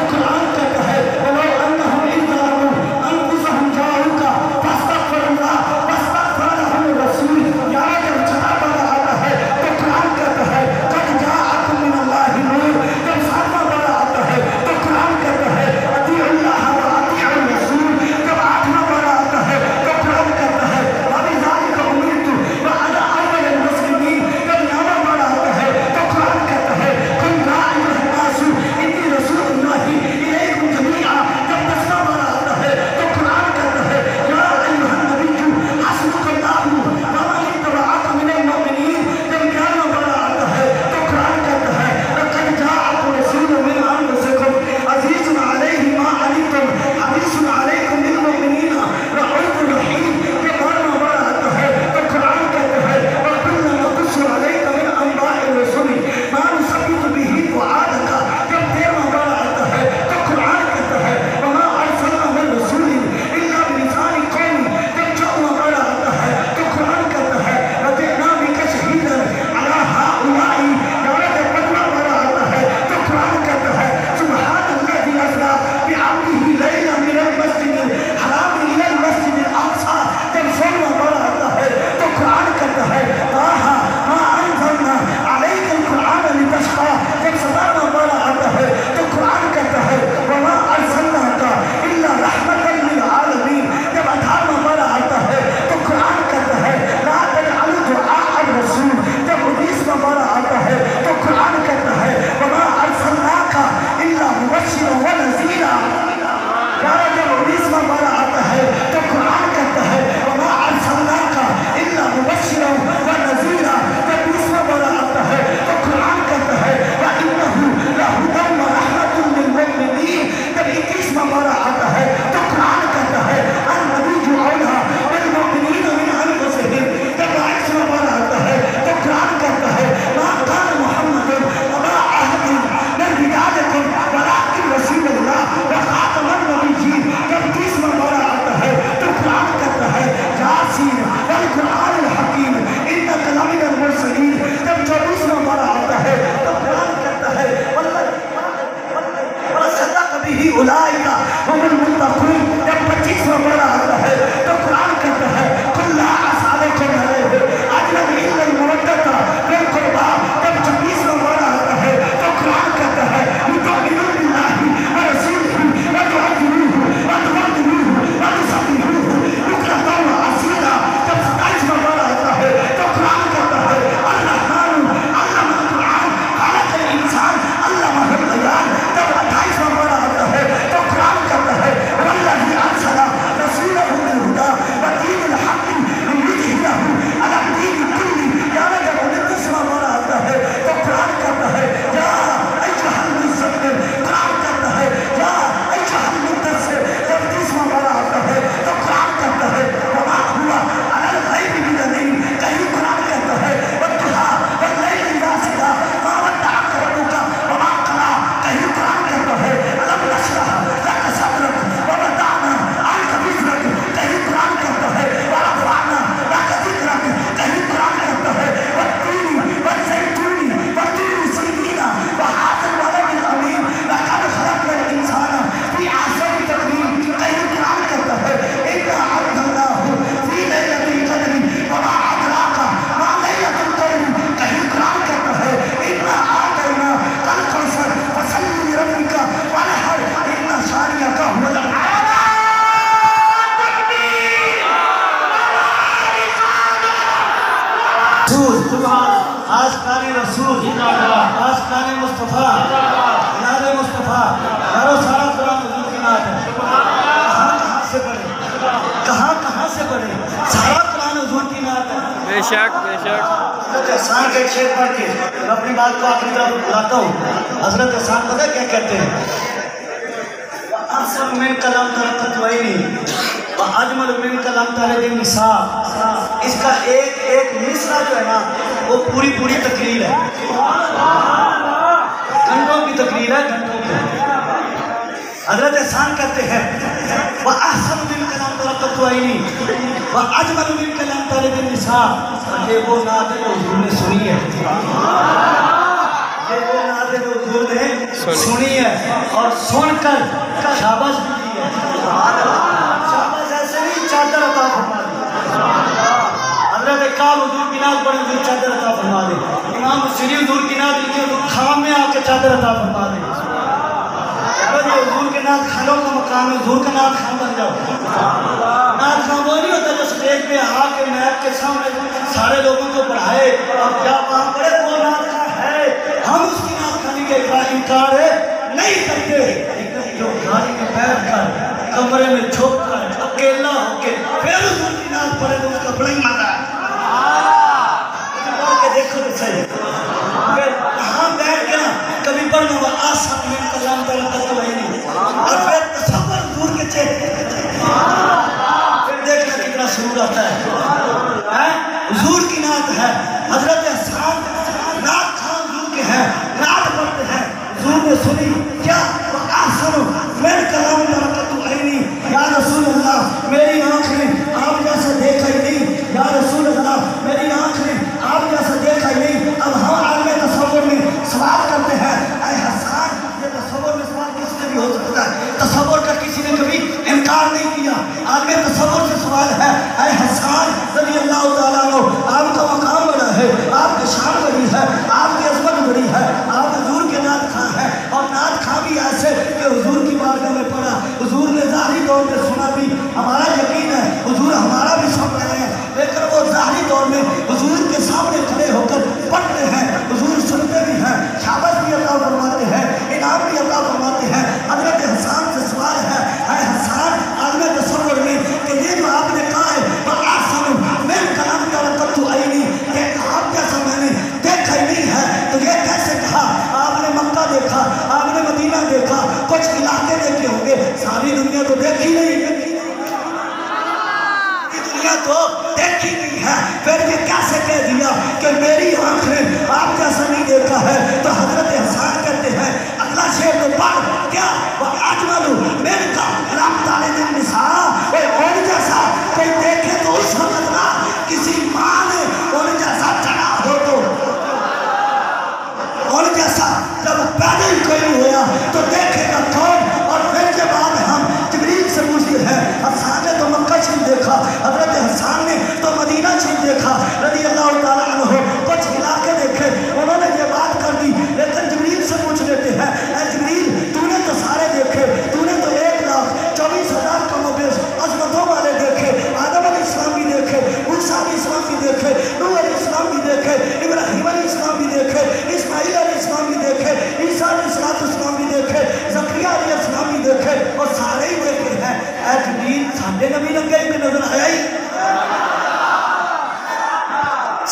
مصطفیٰ جناب مصطفیٰ یارو سارا قرآن حضور کی نعت ہے کہاں سے پڑھے کہاں سے پڑھے سارا قرآن حضور کی نعت ہے بے شک بے شک حضرت احسان کا ایک شعر پڑھ کے میں اپنی بات کو آخری طرف بلاتا ہوں حضرت احسان پتہ کیا کہتے ہیں وَأَحْسَنُ مِنْكَ لَمْ تَرَ قَطْوَيْنِ وَأَجْمَلُ مِنْكَ لَمْ تَلِدِ النِّسَاءُ اس کا ایک مصرع جو ہے نا وہ پوری تقریر ہے گھنٹوں کی تقریر ہے گھنٹوں کی حضرت احسان کہتے ہیں وَأَحْسَنُ مِنْكَ لَمْ تَرَ قَطْوَيْنِ وَأَجْمَلُ مِنْكَ لَمْ تَلِدِ النِّسَاءُ یہ وہ نعت ہے جو حضور نے سنی ہے یہ وہ نعت ہے جو حضور نے سنی ہے اور سن کر شاباش بھی دی ہے شاباش ایسے نہیں چادر عطا فرما دی حضرت کعب حضور کی نعت پڑھیں حضور چادر عطا فرما دے امام بصری حضور کی نعت لکھے حضور خام میں آ کے چادر عطا فرما دے یہ حضور کے نعت خانوں کا مقام ہے حضور کا نعت خان بن جاؤ نعت خان وہ نہیں ہوتا جو سٹیج پہ آ کے نیب کے سامنے سارے لوگوں کو پڑھائے اب کیا وہاں پڑھے وہ نعت خان ہے ہم اس کی نعت خانی کا انکار نہیں کرتے لیکن جو گاڑی میں بیٹھ کر کمرے میں چھپ کر اکیلا ہو کے پھر حضور کی نعت پڑھے تو اس کا بڑا ہی مزہ ہے پڑھ کے دیکھو تو صحیح پھر ہاں بیٹھ کے نا کبھی پڑھنا ہوا آسان میں کلام تلقت تو ہے نہیں اور پھر تصور حضور کے چہرے پھر دیکھنا کتنا سرور آتا ہے حضور کی نعت ہے حضرت احسان نعت خان حضور کے ہیں نعت پڑھتے ہیں حضور نے سنی کیا وَأَحْسَنُ مِنْ كَلَامِ تَرَكَتُ عَيْنِي یا رسول اللہ میری آنکھ نے آپ جیسا دیکھا ہی نہیں یا رسول اللہ میری آنکھ نے آپ جیسا دیکھا ہی نہیں اب ہم عالم تصور میں سوال کرتے ہیں اے حسان یہ تصور میں سوال کس سے بھی ہو سکتا ہے تصور کا کسی نے کبھی انکار نہیں کیا عالم تصور سے سوال ہے اے حسان رضی اللہ تعالیٰ عنہ آپ کا مقام بڑا ہے آپ کی شان بڑی ہے آپ کی عظمت بڑی ہے آپ حضور کے نعت خواہ ہیں اور نعت خواہ بھی ایسے کہ حضور کی بارگاہ میں پڑھا حضور نے ظاہری طور پہ سنا بھی ہمارا یقین ہے حضور ہمارا بھی سن رہے ہیں لیکن وہ ظاہری طور میں حضور کے سامنے کھڑے ہو کر پڑھتے ہیں حضور سنتے بھی ہیں شاباش بھی عطا فرماتے ہیں انعام بھی عطا فرماتے ہیں حضرت حسان سے سوال ہے اے حسان عالم تصور میں کہ یہ جو آپ نے کہا ہے وَأَحْسَنُ مِنْ كَلَامِ تَرَكَتُ عَيْنِي کہ آپ جیسا میں نے دیکھا ہی نہیں ہے تو یہ کیسے کہا آپ نے مکہ دیکھا آپ نے مدینہ دیکھا کچھ علاقے دیکھے ہوں گے ساری دنیا تو دیکھی نہیں تو دیکھی نہیں ہے پھر یہ کیسے کہہ دیا کہ میری آنکھ نے آپ جیسا نہیں دیکھا ہے تو حضرت حسان کہتے ہیں اگلا شعر تو پڑھ کیا وَأَجْمَلُ مِنْكَ لَمْ تَلِدِ النِّسَاءُ اور جیسا کوئی دیکھے تو اس وقت نہ کسی ماں نے اور جیسا چڑھا ہو تو اور جیسا جب پیدا ہی کوئی نہیں ہوا تو دیکھے گا کون اور پھر کے بعد ہم جبریل سے پوچھتے ہیں حسان نے تو مکہ شریف دیکھا حضرت حسان نے تو مدینہ شریف دیکھا رضی اللہ تعالیٰ عنہ کچھ علاقے دیکھے انہوں نے یہ بات کر دی لیکن جبریل سے پوچھ لیتے ہیں اے جبریل تو نے تو سارے دیکھے تو نے تو 1,24,000 کم و بیش عظمتوں والے دیکھے آدم علیہ السلام بھی دیکھے موسیٰ علیہ السلام بھی دیکھے نوح علیہ السلام بھی دیکھے ابراہیم علیہ السلام بھی دیکھے اسماعیل علیہ السلام بھی دیکھے عیسیٰ علیہ السلام بھی دیکھے زکریا علیہ السلام بھی دیکھے اور سارے ہی دیکھے ہیں اے جبریل ساڈے نبی لنگے ہی نظر آیا ہی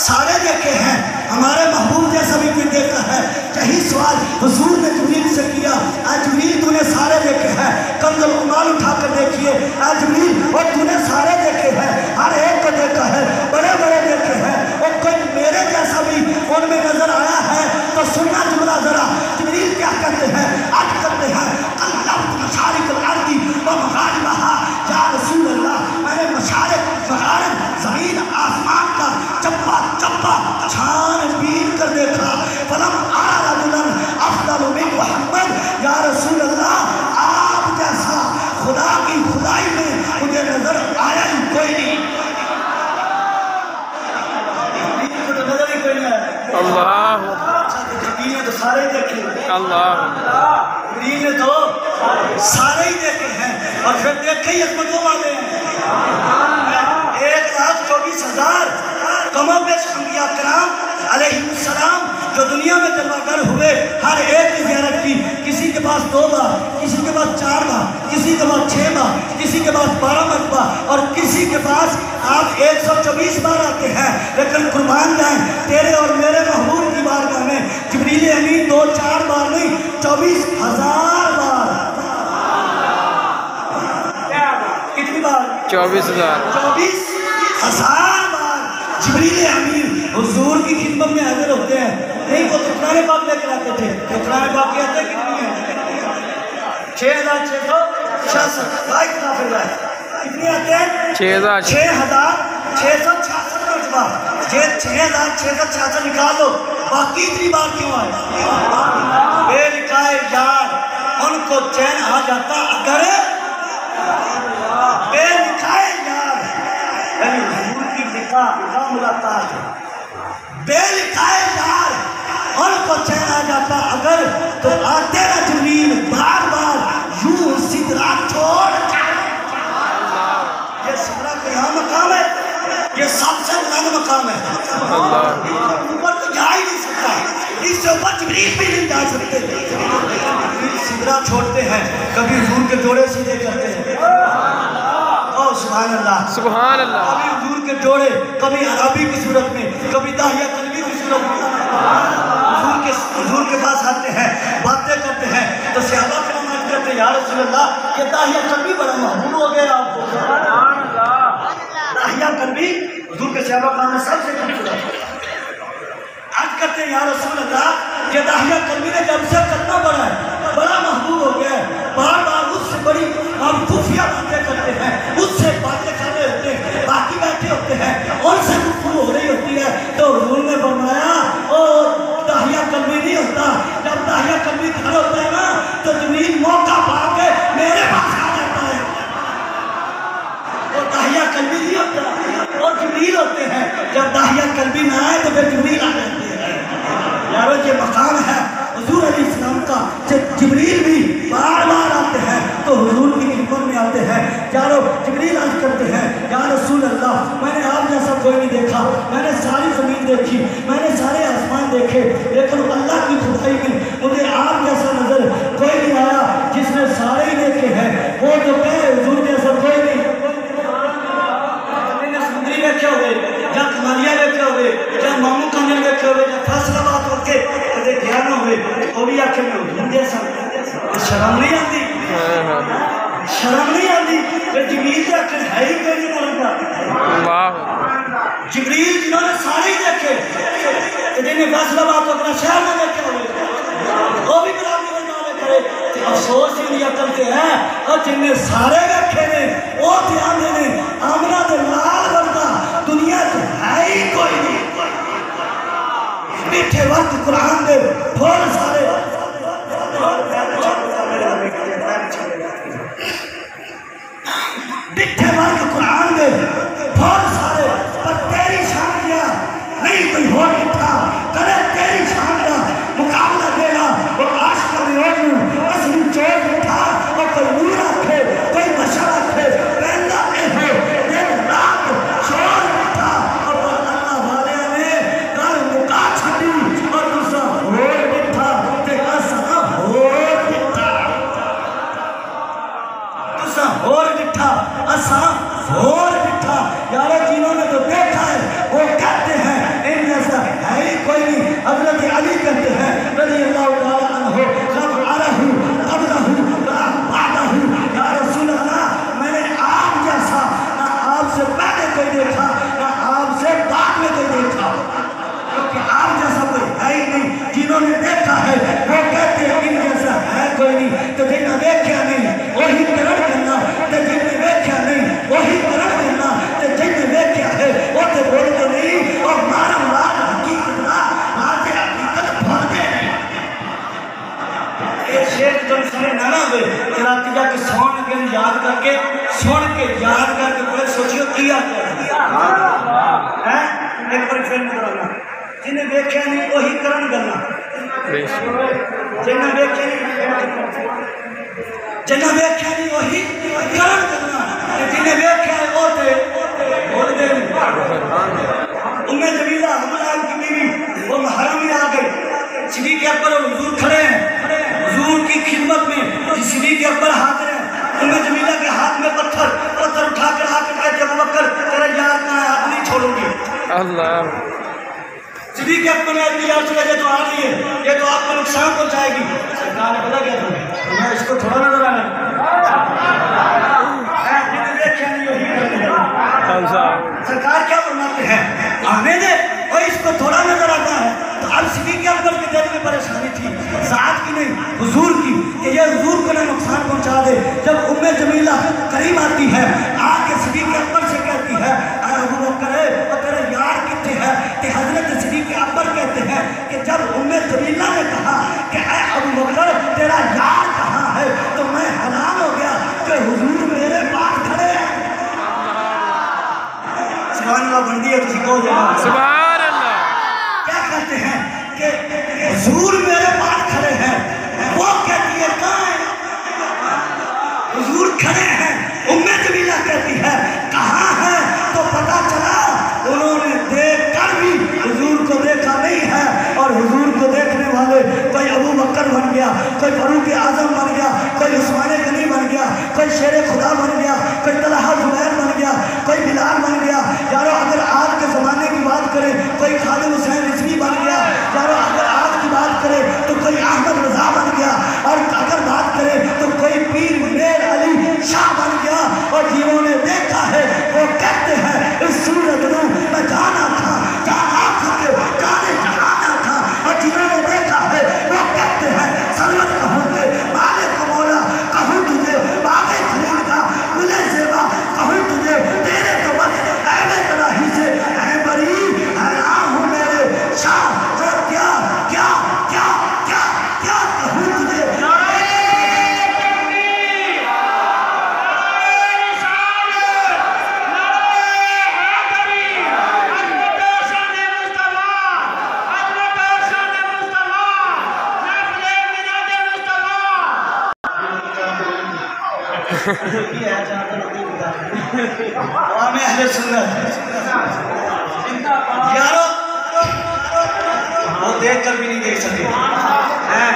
سارے دیکھے ہیں ہمارے محبوب جیسا بھی کوئی دیکھا ہے یہی سوال حضور نے جبریل سے کیا اے جبریل تو نے سارے دیکھے ہیں کنز العمال اٹھا کر دیکھیے اے جبریل اور تو نے سارے دیکھے ہیں ہر ایک کو دیکھا ہے بڑے بڑے دیکھے ہیں اور کوئی میرے جیسا بھی ان میں نظر آیا ہے تو سننا جملہ ذرا جبریل کیا کہتے ہیں عرض کرتے ہیں اللہ مشارق الارض و مغاربها یا رسول اللہ میں نے مشارق مغارب زمین آسمان کا چپا چپا چھان بین کر دیکھا فلم آرا رجلن افضل من محمد یا رسول اللہ آپ جیسا خدا کی خدائی میں مجھے نظر آیا ہی کوئی نہیں اللہ جبریل نے تو سارے دیکھے اللہ جبریل نے تو سارے ہی دیکھے ہیں اور پھر دیکھے ہی عظمتوں والے ہیں 1,24,000 کم و بیش انبیاء کرام علیہ السلام جو دنیا میں جلوہ گر ہوئے ہر ایک پاس 2 بار، کسی کے پاس 4 بار، کسی کے پاس 6 بار، کسی کے پاس 12 مرتبہ، اور کسی کے پاس آپ 124 بار آتے ہیں۔ لیکن قربان جائیں تیرے اور میرے محبوب کی بارگاہ میں جبریل امین 2-4 بار نہیں، 24,000 بار۔ کتنی بار؟ 24,000 24,000 بار جبریل امین حضور کی خدمت میں حاضر ہوتے ہیں۔ نہیں وہ تو قرآن پاک لے کر آتے تھے، تو قرآن پاک کی آتے کتنی ہیں؟ 6,666 بھائی کتنا پھر رہا ہے کتنی آتے ہیں؟ 6,666 مرتبہ۔ 6,666 نکال دو، باقی اتنی بار کیوں آئے؟ بے لکھائے یار ان کو چین آ جاتا اگر بے لکھائے یار، یعنی حضور کی لکھا ملاقات ہے، بے لکھائے یار ان کو چین آ جاتا اگر، تو آتے نا جبریل بار بار یوں سدرا چھوڑ۔ یہ سدرا کا یہاں مقام ہے، یہ سب سے بلند مقام ہے، اوپر تو جا ہی نہیں سکتا، اس سے اوپر جبریل بھی نہیں جا سکتے۔ سدرا چھوڑتے ہیں، کبھی حضور کے جوڑے سیدھے کرتے ہیں، اوہ سبحان اللہ سبحان اللہ، کبھی حضور کے جوڑے، کبھی عربی کی صورت میں، کبھی داہیہ قلبی کی صورت میں حضور کے پاس آتے ہیں، باتیں کرتے ہیں، تو صحابہ کرام عرض کرتے ہیں یا رسول اللہ یہ داہیہ قلبی بڑا محبوب ہو گیا آپ کو۔ داہیہ قلبی حضور کے صحابہ کرام میں سب سے خوبصورت عرض کرتے ہیں یا رسول اللہ یہ داہیہ قلبی نے جب سے کرنا بڑا ہے، بڑا محبوب ہو گیا ہے، بار بار اس سے بڑی ہم خفیہ باتیں کرتے ہیں، اس سے باتیں کر رہے ہوتے ہیں، باقی بیٹھے ہوتے ہیں، ان سے گفتگو ہو رہی ہوتی ہے، تو حضور نے فرمایا داہیہ قلبی نہیں ہوتا، جب داہیہ قلبی کھڑا ہوتا ہے نا تو جبریل موقع پا کے میرے پاس آ جاتا ہے، وہ داہیہ قلبی نہیں ہوتا، وہ جبریل ہوتے ہیں، جب داہیہ قلبی نہ آئے تو پھر جبریل آ جاتے ہیں۔ یارو یہ مقام ہے حضور علیہ السلام کا، جبریل بھی بار بار آتے ہیں تو حضور کی خدمت میں آتے ہیں۔ یارو جبریل عرض کرتے ہیں یا رسول اللہ میں نے آپ جیسا کوئی نہیں دیکھا، میں نے ساری زمین دیکھی، میں نے سارے آسمان دیکھے، لیکن اللہ کی خدائی میں مجھے آپ جیسا نظر کوئی نہیں آیا، جس نے سارے ہی دیکھے ہیں وہ جو کہے حضور جیسا کوئی نہیں۔ سمندری دیکھے ہوئے یا کمالیہ دیکھے ہوئے یا مامو کانجل دیکھے ہوئے یا فیصلہ بات ہو کے دھیان ہوئے، وہ بھی آنکھیں میں حضور جیسا، شرم نہیں آتی، شرم نہیں آتی، جبریل کے آنکھیں ہے ہی کوئی نہیں مرمتا، جبریل جنہوں نے سارے ہی دیکھے، جنہیں فیصلہ بات اپنا شہر میں دیکھے ہوئے، وہ بھی برابری بنانے کرے، افسوس ہی نہیں کرتے ہیں، اور جنہیں سارے دیکھے نے وہ دھیان دینے آمنہ دے لال ورگا دنیا سے ہے ہی کوئی نہیں۔ میٹھے وقت قرآن دے پھول سارے میٹھے وقت قرآن دے پھول سارے، پر تیری شان کیا نہیں کوئی ہو مٹھا، کرے تیری شان کا مقابلہ دینا، وہ عاشق کا بیوجن اصلی چوٹ مٹھا، اور کوئی نور رکھے کوئی بشر رکھے پہلا اے ہو دن رات شور مٹھا، اور اللہ والے نے کر مکا چھٹی اور دوسرا ہور مٹھا تے اسا ہور مٹھا، دوسرا ہور مٹھا اسا ہور مٹھا۔ یارو جنہوں نے تو دیکھا ہے وہ کہتے ہیں ان جیسا ہے ہی کوئی نہیں۔ حضرت علی کہتے ہیں رضی اللہ تعالیٰ عنہ رب عرہو قبلہو بعدہو، یا رسول اللہ میں نے آپ جیسا نہ آپ سے پہلے کوئی دیکھا نہ آپ سے بعد میں کوئی دیکھا، کیونکہ آپ جیسا کوئی ہے ہی نہیں۔ جنہوں نے دیکھا ہے وہ کہتے ہیں ان جیسا ہے کوئی نہیں، تو جنہیں دیکھا نہیں وہی کرن کرنا، تو جنہیں دیکھا نہیں وہی کرن کرنا، تو جنہیں دیکھا ہے وہ تو بولتے نہیں، اور مارا مارا حقیقت نہ آتے حقیقت بھولتے نہیں۔ یہ شیخ جو سنے نانا ہوئے جراتی جا کے سون کے یاد کر کے پھر سوچیو کیا ہے ایک بار پھر نکلنا، جنہیں دیکھا نہیں وہی کرن کرنا، جنہیں دیکھا نہیں وہی کرن کرنا، جنہیں دیکھا ہے وہ تے بول دے۔ ام جمیلہ حملان کی بیوی وہ محرم میں آ گئی، صدیق اکبر اور حضور کھڑے ہیں، حضور کی خدمت میں صدیق اکبر حاضر ہیں، ام جمیلہ کے ہاتھ میں پتھر اٹھا کر آ کے کہتے ابو بکر تیرا یار کہاں ہے، آپ نہیں چھوڑوں گی۔ اللہ صدیق اکبر نے اپنی یار سے یہ تو آ رہی ہے، یہ تو آپ کو نقصان پہنچائے گی۔ سرکار نے پتا کیا تھا، میں اس کو تھوڑا نظر آنا سرکار کیا فرماتے ہیں، آنے دے اور اس کو تھوڑا نظر آتا ہے۔ تو اب صدیق اکبر کے دل میں پریشانی تھی، ذات کی نہیں حضور کی، کہ یہ حضور کو نہ نقصان پہنچا دے۔ جب ام جمیلہ قریب آتی ہے، آ کے صدیق اکبر سے کہتی ہے اے ابو بکر اور تیرا یار کتنے ہے، کہ حضرت صدیق اکبر کہتے ہیں کہ جب ام جمیلہ نے کہا کہ اے ابو بکر تیرا یار کہاں ہے، تو میں حیران ہو گیا کہ حضور میرے پاس کھڑے ہیں۔ سبحان اللہ بندی ہے کسی کو سبحان اللہ، کیا کہتے ہیں کہ حضور میرے پاس کھڑے ہیں، وہ کہتی ہے کہاں ہے، حضور کھڑے ہیں، ام جمیلہ کہتی ہے کہاں ہے، تو پتا چلا انہوں نے دیکھ کر بھی حضور کو دیکھا نہیں ہے، اور حضور کو دیکھنے والے کوئی ابو بکر بن گیا، کوئی فاروق اعظم بن گیا، کوئی عثمان غنی بن گیا، کوئی شیر خدا بن گیا، کوئی طلحہ زبیر بن گیا، کوئی بلال بن گیا۔ یارو اگر آج کے زمانے کی بات کریں کوئی خالد حسین رضوی بن گیا، یارو اگر آج کی بات کریں تو کوئی احمد رضا بن گیا، اور اگر بات کریں تو کوئی پیر میر علی شاہ بن گیا، اور جنہوں نے دیکھا ہے وہ کہتے ہیں اس صورت میں جانا تھا جانا تھا جانے جانا تھا، اور جنہوں نے دیکھا ہے وہ کہتے ہیں سلمت کہوں گے مالک مولا کہوں تجھے باغِ خلیل کا گلِ زیبا کہوں تجھے تیرے تو بس اے تراہی سے اے بری حیران ہوں میرے شاہ، اور کیا کیا کیا کیا کیا کہوں تجھے۔ عوام اہل سنت یارو وہ دیکھ کر بھی نہیں دیکھ سکے ہیں،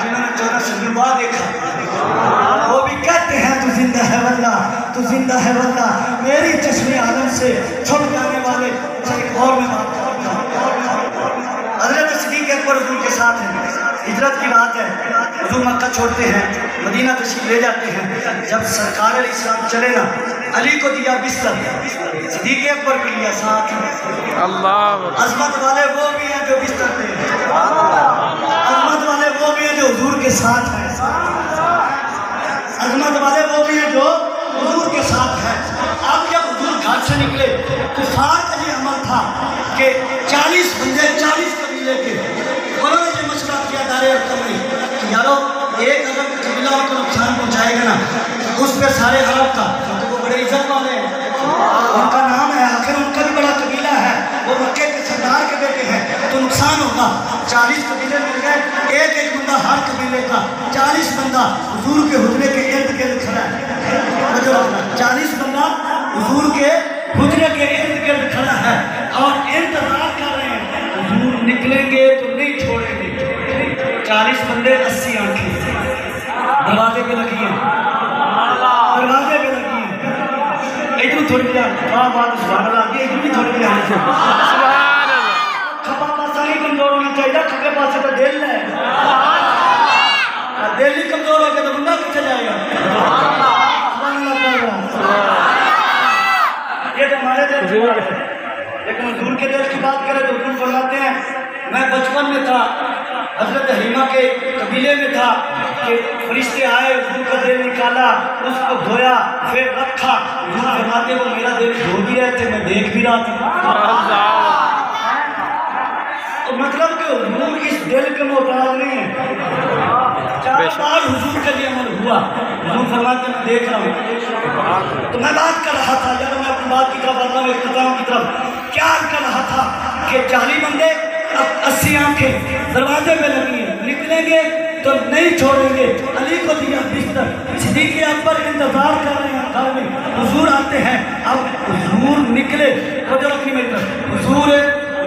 جنہوں نے 14 صدیوں بعد دیکھا وہ بھی کہتے ہیں تو زندہ ہے واللہ تو زندہ ہے واللہ، میری چشم عالم سے چھپ جانے والے۔ ایک اور میں بات کرتا ہوں، حضرت صدیق اکبر حضور کے ساتھ ہیں، ہجرت کی بات ہے، حضور مکہ چھوڑتے ہیں، مدینہ تشریف لے جاتے ہیں۔ جب سرکار علیہ السلام چلے نا، علی کو دیا بستر، صدیق اکبر کو لیا ساتھ۔ اللہ عظمت والے وہ بھی ہیں جو بستر پہ ہیں، عظمت والے وہ بھی ہیں جو حضور کے ساتھ ہیں، عظمت والے وہ بھی ہیں جو حضور کے ساتھ ہیں۔ اب جب حضور گھر سے نکلے تو ساتھ کا یہ عمل تھا کہ 40 بندے 40 قبیلے کے، انہوں نے یہ مشورہ کیا دار ارقم میں کہ یارو ایک اگر قبیلہ ان کو نقصان پہنچائے گا نا اس پہ سارے عرب کا، کیونکہ وہ بڑے عزت والے ہیں، ان کا نام ہے، آخر ان کا بھی بڑا قبیلہ ہے، وہ مکے کے سردار کے بیٹے ہیں، تو نقصان ہوگا۔ 40 قبیلے مل گئے، ایک ایک بندہ ہر قبیلے کا، 40 بندہ حضور کے حجرے کے ارد گرد کھڑا ہے، 40 بندہ حضور کے حجرے کے ارد گرد کھڑا ہے اور انتظار کر رہے ہیں حضور نکلیں گے تو نہیں چھوڑیں گے۔ 40 بندے 80 آنکھیں دروازے پہ لگی ہیں، دروازے پہ لگی ہیں، ادھر تھوڑی بھی بات سبحان اللہ آگے ادھر بھی تھوڑی بھی آنے سے سبحان اللہ، کھپا پاسا نہیں کمزور ہونا چاہیے، کھپے پاسے تو دل ہے، دل ہی کمزور ہو گیا تو بندہ کچھ جائے گا۔ سبحان اللہ پڑھ رہا یہ تو ہمارے دل کی بات ہے، لیکن حضور کے دل کی بات کرے تو حضور فرماتے ہیں میں بچپن میں تھا، حضرت حلیمہ کے قبیلے میں تھا کہ فرشتے آئے، حضور کا دل نکالا، اس کو دھویا، پھر رکھا، حضور فرماتے وہ میرا دل دھو بھی رہے تھے، میں دیکھ بھی رہا تھا۔ تو مطلب کہ حضور اس دل کے محتاج نہیں ہے۔ 4 بار حضور کے لیے عمل ہوا، حضور فرماتے میں دیکھ رہا ہوں۔ تو میں بات کر رہا تھا، جب میں اپنی بات کی طرف آتا ہوں اختتام کی طرف، کیا کر رہا تھا کہ 40 بندے 80 آنکھیں دروازے میں لگی ہیں، نکلیں گے تو نہیں چھوڑیں گے۔ علی کو دیا بستر، صدیق اکبر انتظار کر رہے ہیں گھر میں، حضور آتے ہیں۔ اب حضور نکلے، توجہ رکھنی میری طرف، حضور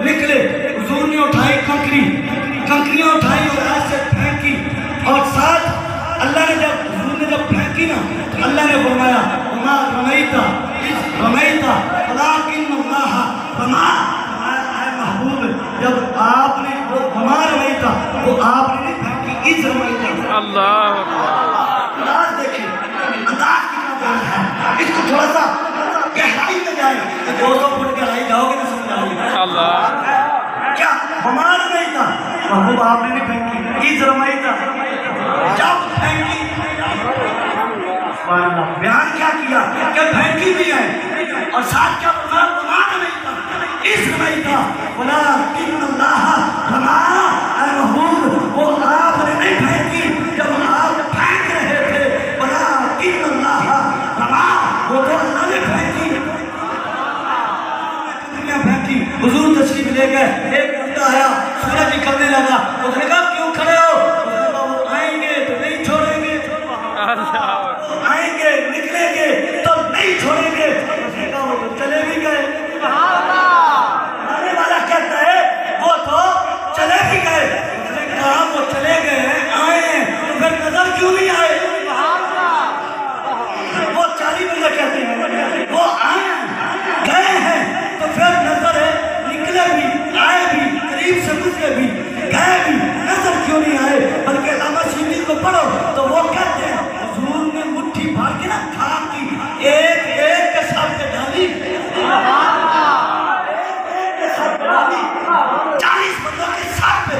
نکلے، حضور نے اٹھائی کنکریاں اٹھائی اور ایسے پھینکی، اور ساتھ اللہ نے جب حضور نے رمیتا اذ رمیتا ولکن اللہ رما۔ اے محبوب جب آپ نے وما رمیتا وہ آپ نے نہیں پھینکی، اذ رمیتا۔ اللہ انداز دیکھیں، انداز کتنا پیارا ہے۔ اس کو تھوڑا سا گہرائی میں جائیں کہ 200 فٹ گہرائی جاؤ گے تو سمجھ آئے گی۔ اللہ کیا وما رمیتا محبوب آپ نے نہیں پھینکی، اذ رمیتا جب پھینکی۔ بیان کیا کیا کہ پھینکی بھی ہے اور ساتھ کیا بتا وما رمیتا اذ رمیتا ولکن اللہ رما۔ اے محبوب وہ آپ نے نہیں پھینکی جب آپ پھینک رہے تھے، ولکن اللہ رما، وہ تو اللہ نے پھینکی۔ پھینکی حضور تشریف لے گئے، ایک بندہ آیا سورج نکلنے لگا، اس نے کہا کیوں کھڑے ہو؟ اس نے کہا وہ آئیں گے تو نہیں چھوڑیں گے، آئیں گے نکلیں گے تو نہیں چھوڑیں گے۔ اس نے کہا وہ تو چلے بھی گئے۔ آنے والا کہتا ہے وہ تو چلے بھی گئے۔ اس نے کہا وہ چلے گئے ہیں آئے ہیں تو پھر نظر کیوں نہیں آئے؟ وہ 40 بندے کہتے ہیں وہ آئے ہیں گئے ہیں تو پھر نظر ہے نکلے بھی آئے بھی قریب سے گزرے بھی گئے بھی نظر کیوں نہیں آئے؟ بلکہ علامہ سیوطی کو پڑھو تو وہ کہتے ہیں حضور نے مٹھی بھر کے نا کھا کی ایک ایک کے ساتھ کے ڈالی، ایک کے ساتھ ڈالی، 40 بندوں کے ساتھ پہ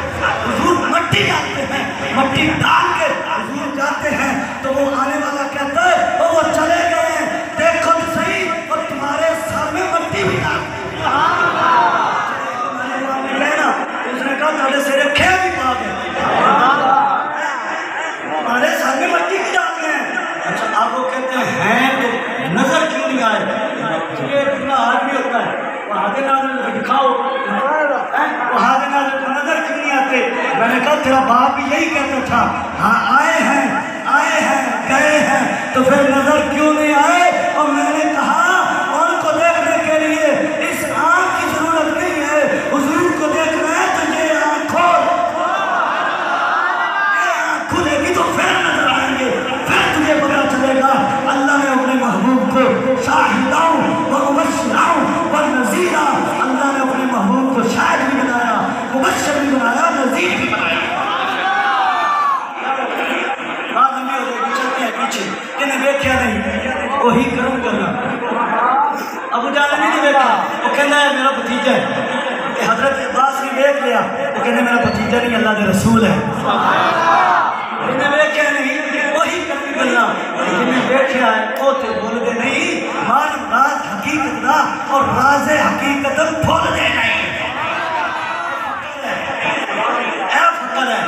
حضور مٹی ڈالتے ہیں، مٹی ڈال کے حضور جاتے ہیں تو وہ آنے والا کہتا ہے وہ چلے گئے ہیں دیکھو تو صحیح اور تمہارے سر میں مٹی بھی ڈال۔ اس نے کہا تھوڑے سے رکھے بھی پا گئے، ہمارے سر میں مٹی بھی ڈال گئے ہیں۔ اچھا آپ وہ کہتے ہیں تو نظر کیوں نہیں آئے؟ یہ اتنا آدمی ہوتا ہے وہ حاضر ناظر دکھاؤ، وہ حاضر ناظر کو نظر کیوں نہیں آتے؟ میں نے کہا تیرا باپ بھی یہی کہتا تھا، ہاں آئے ہیں گئے ہیں تو پھر نظر کیوں نہیں آئے؟ اور میں نے کہا ان کو دیکھنے کے لیے اس آنکھ کی ضرورت نہیں ہے، حضور کو دیکھنا ہے تو یہ آنکھ کھول، یہ آنکھ کھلے گی تو پھر نظر آئیں گے، پھر تجھے پتا چلے گا۔ اللہ نے اپنے محبوب کو شاہداں و مبشراں و نذیراں، اللہ نے اپنے محبوب کو شاہد بھی بنایا، مبشر بھی بنایا، نذیر بھی بنایا۔ بات ہمیں ہو جائے گی، چلتے ہیں پیچھے، انہیں دیکھیا نہیں وہی کرم کرنا۔ ابو جہل نے نہیں دیکھا، وہ کہنا ہے میرا بھتیجا ہے، کہ حضرت عباس نے دیکھ لیا، وہ کہنے میرا بھتیجا نہیں اللہ کے رسول ہے۔ انہیں دیکھیا نہیں وہی کرم کرنا، جنہیں دیکھیا ہے وہ تو بول دے نہیں، معلوم راز حقیقت دا اور راز حقیقت بھول دے نہیں۔ اے فکر ہے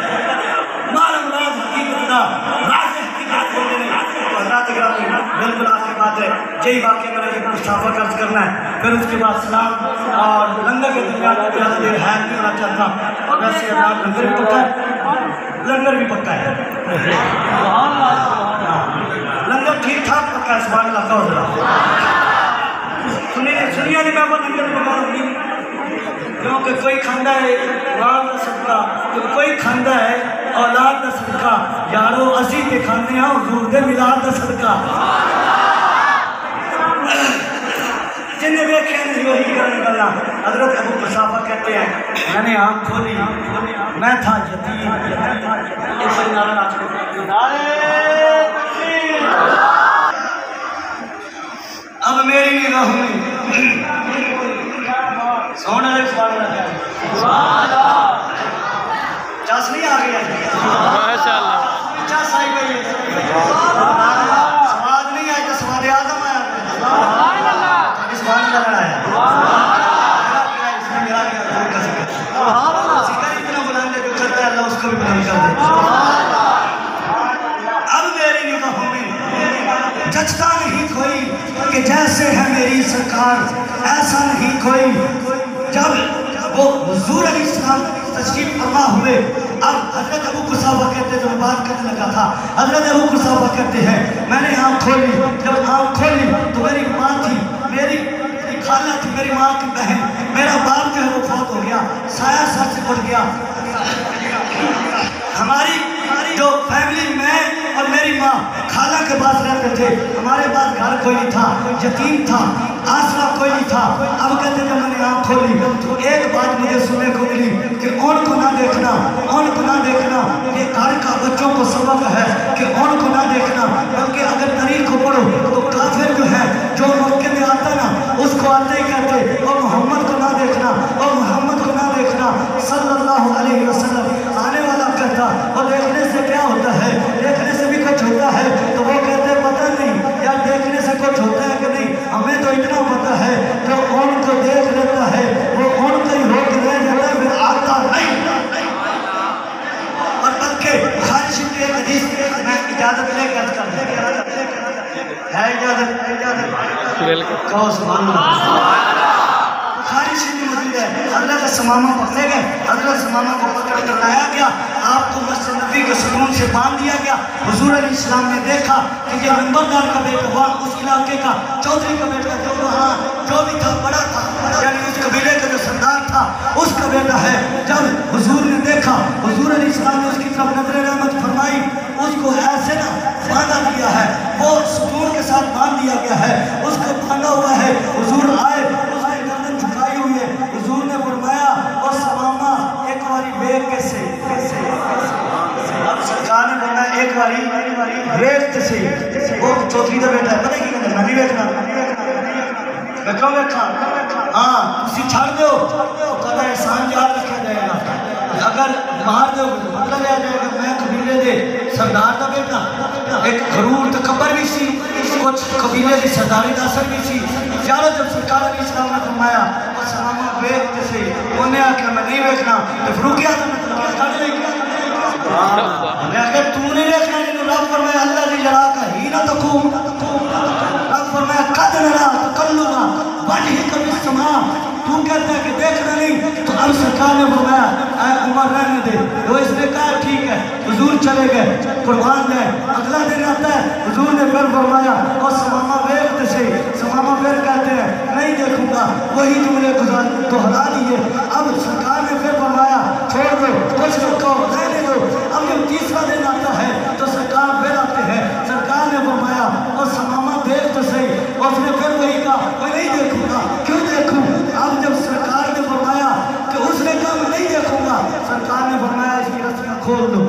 معلوم راز حقیقت دا راز حقیقت بھول دے نہیں۔ حضرات گرامی بالکل آخری بات ہے، یہی واقعہ میں نے ایک مصطفیٰ قرض کرنا ہے، پھر اس کے بعد سلام اور لنگر کے درمیان میں زیادہ دیر ہے نہیں ہونا چاہتا، اور ویسے حضرات لنگر بھی پکا ہے، لنگر بھی پکا ہے، لنگر ٹھیک ٹھاک پکا ہے، سبحان اللہ کہو ذرا۔ سنیا نہیں میں وہ لنگر پکا رہوں گی کیونکہ کوئی کھاندہ ہے اولاد دا صدقہ، کوئی کھاندہ ہے اولاد دا صدقہ، یارو اسی تے کھاندے ہیں حضور دے میلاد دا صدقہ۔ جنہیں دیکھے نہیں وہی کرنے والا۔ حضرت ابو قحافہ کہتے ہیں میں نے آنکھ کھولی، میں تھا یتیم، ایک بڑی نعرہ آج اب میری نگاہوں میں سونا ہے سبحان اللہ، چاس نہیں آ گیا ماشاءاللہ، چاس آئی گئی ہے، سواد نہیں آئی تو سواد آدم آیا، سبحان اللہ لڑایا، اس نے میرا کیا دور کا ذکر، ذکر اتنا بلند ہے جو کرتا ہے اللہ اس کو بھی بلند کر دے۔ اب میری نگاہوں میں جچتا نہیں کوئی کہ جیسے ہے میری سرکار ایسا نہیں کوئی۔ جب وہ حضور علیہ السلام تشریف فرما ہوئے، اب حضرت ابو قحافہ کہتے ہیں، جب بات کرنے لگا تھا حضرت ابو قحافہ کہتے ہیں میں نے آنکھ کھولی، جب آنکھ کھولی تو میری ماں تھی، میری خالہ تھی، میری ماں کی بہن، میرا باپ جو ہے وہ فوت ہو گیا، سایہ سر سے اٹھ گیا، ہماری جو فیملی میں اور میری ماں خالہ کے پاس رہتے تھے، ہمارے پاس گھر کوئی نہیں تھا، یتیم تھا، آسرا کوئی نہیں تھا۔ اب کہتے جب میں نے آنکھ کھولی تو ایک بات مجھے سننے کو ملی کہ اون کو نہ دیکھنا، اون کو نہ دیکھنا، یہ گھر کا بچوں کو سبق ہے کہ اون کو نہ دیکھنا، بلکہ اگر طریق کو پڑھو تو کافر جو ہے جو موقع میں آتا نا اس کو آتے ہی کہتے اور محمد کو نہ دیکھنا، اور محمد کو نہ دیکھنا صلی اللہ علیہ وسلم۔ آنے والا کہتا اور دیکھنے سے کیا ہوتا ہے، دیکھنے سے بھی کچھ ہوتا ہے، تو وہ کہتے پتہ نہیں یا دیکھنے سے کچھ ہوتا ہے کہ نہیں، ہمیں تو اتنا پتہ ہے جو ان کو دیکھ لیتا ہے وہ ان کا ہی ہو کے رہ جاتا ہے، پھر آتا نہیں۔ اور بلکہ بخاری شریف کی ایک حدیث میں اجازت لے کر ہے اجازت کہو سبحان اللہ۔ بخاری شریف میں موجود ہے، حضرت ثمامہ پکڑے گئے، حضرت ثمامہ کو پکڑ کر لایا گیا، آپ کو مسجد نبی کے ستون سے باندھ دیا گیا۔ حضور علیہ السلام نے دیکھا کہ یہ نمبردار کا بیٹا ہوا، اس علاقے کا چودھری کا بیٹا جو وہاں جو بھی تھا بڑا تھا، یعنی اس قبیلے کا جو سردار تھا اس کا بیٹا ہے۔ جب حضور نے دیکھا، حضور علیہ السلام نے اس کی طرف نظر رحمت فرمائی، اس کو ایسے نہ باندھا دیا ہے، وہ ستون کے ساتھ باندھ دیا گیا ہے، اس کو باندھا ہوا ہے۔ حضور آئے، اس نے گردن جھکائی ہوئی ہے، حضور نے فرمایا اور ثمامہ ایک باری بیگ کیسے، اب سرکار نے بولنا ایک باری بیگ کیسے، وہ چوتھی دا بیٹا ہے، پتہ کی کہتے ہیں میں نہیں بیٹھنا، میں کیوں بیٹھا؟ ہاں تسی چھڑ دو کہتا احسان یاد رکھا جائے گا، اگر باہر دو مطلب آ جائے گا میں قبیلے دے سردار دا بیٹا، ایک غرور تکبر بھی سی، کچھ قبیلے دی سرداری دا اثر بھی سی۔ زیارت جب سرکار علیہ السلام نے فرمایا اور ثمامہ بیگ کسے، انہوں نے آکھا میں نہیں بیٹھنا، تو فروقی آدم نے تلوار کھڑ لے گیا، میں اگر تو نہیں بیٹھنا جنہوں رب فرمایا اللہ دی جرا کا ہی نہ تقوم، رب فرمایا قد نرا تقلبا وجہک فی السماء، تو کہتا ہے کہ دیکھنا نہیں، تو اب سرکار نے فرمایا اے عمر رہنے دے، وہ اس نے کہا ٹھیک ہے، حضور چلے گئے قربان گئے۔ اگلا دن آتا ہے، حضور نے پھر فرمایا اور ثمامہ بیگ سے، ثمامہ بیگ کہتے ہیں نہیں دیکھوں گا، وہی جملے دہرا دیے۔ اب سرکار نے پھر فرمایا چھوڑ دو، کچھ رکھو رہنے دو۔ اب جب تیسرا دن آتا ہے تو سرکار پھر آتے ہیں، سرکار نے فرمایا اور ثمامہ بیگ سے، اور اس نے پھر وہی کہا میں نہیں دیکھوں گا، کیوں دیکھوں؟ اب جب سرکار نے فرمایا کہ اس نے کہا میں نہیں دیکھوں گا، سرکار نے فرمایا اس کی رسیاں کھول دو۔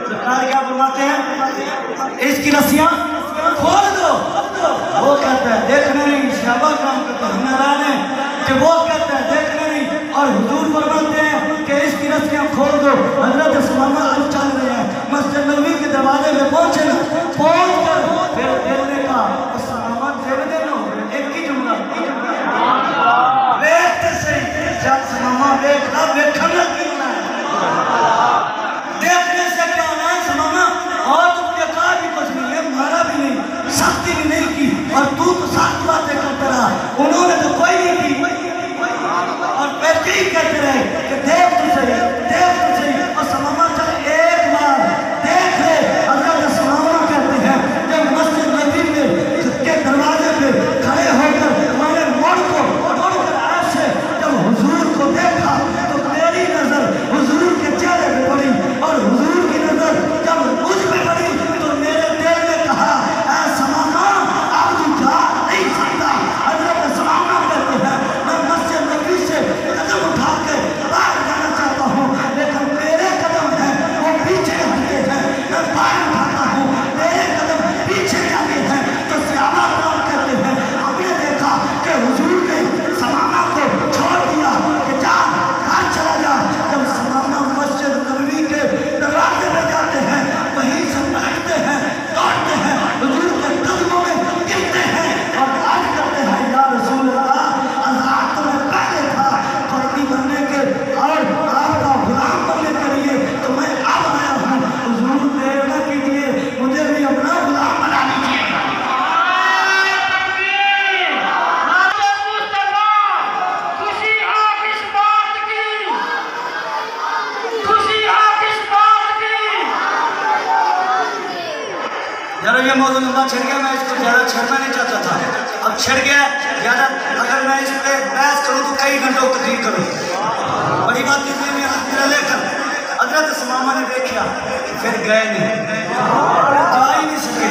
سرکار کیا فرماتے ہیں؟ اس کی رسیاں کھول دو۔ وہ کہتا ہے دیکھنے نہیں، صحابہ کرام کہتے ہیں حیران ہے کہ وہ کہتا ہے دیکھنے نہیں، اور حضور فرماتے ہیں کہ اس کی رسیاں کھول دو۔ حضرت ثمامہ اب چل رہے ہیں، مسجد نبوی کے دروازے میں پہنچے نا، پہنچ کر پھر دل نے کہا ثمامہ دل دے نو ایک ہی جملہ ویکھتے سے جب ثمامہ ویکھنا ویکھنا کیوں ہے، دیکھنے سے کیا ہونا ہے ثمامہ، اور تم نے کہا بھی کچھ نہیں ہے، مارا بھی نہیں، سختی بھی نہیں کی، اور تو سخت باتیں کرتا رہا، انہوں نے تو کوئی نہیں کی، اور پھر یہی کہتے رہے کہ دیکھ تو صحیح، دیکھ تو صحیح، اور ثمامہ چل ایک بار دیکھ لے۔ حضرت ثمامہ کہتے ہیں جب مسجد نبی کے دروازے پہ کھڑے ہو کر میں نے مڑ کر ایسے جب حضور کو دیکھا تو میری نظر حضور کے چہرے پہ پڑی، اور حضور کی نظر جب مجھ پہ پڑی تو میرے دل نے کہا اے ثمامہ اب تو جا نہیں سکتا۔ حضرت ثمامہ کہتے ہیں میں مسجد نبی سے قدم اٹھا کے باہر جانا چاہتا ہوں، لیکن میرے قدم ہیں وہ پیچھے ہٹتے ہیں، میں باہر اٹھاتا ہوں میرے قدم پیچھے جاتے ہیں۔ تو صحابہ کرام کہتے ہیں ہم نے دیکھا کہ حضور نے ثمامہ کو چھوڑ دیا کہ جا گھر چلا جا۔ جب ثمامہ مسجد نبوی کے دروازے میں جاتے ہیں وہیں سے بیٹھتے ہیں، دوڑتے ہیں، حضور کے قدموں میں گرتے ہیں اور عرض کرتے ہیں یا رسول اللہ آزاد تو میں پہلے تھا قیدی بننے کے اور آپ کا غلام بننے کے لیے، تو میں اب آیا ہوں، حضور دیر نہ کیجیے، مجھے بھی اپنا غلام بنا لیجیے۔ یارو یہ موضوع لمبا چھڑ گیا، میں اس کو زیادہ چھڑنا نہیں چاہتا تھا، اب چھڑ گیا زیادہ، اگر میں اس پہ بحث کروں تو کئی گھنٹوں تقریر کروں، بڑی بات نہیں ہے میرا لے کر۔ حضرت ثمامہ نے دیکھا کیا پھر گئے نہیں جا ہی نہیں سکے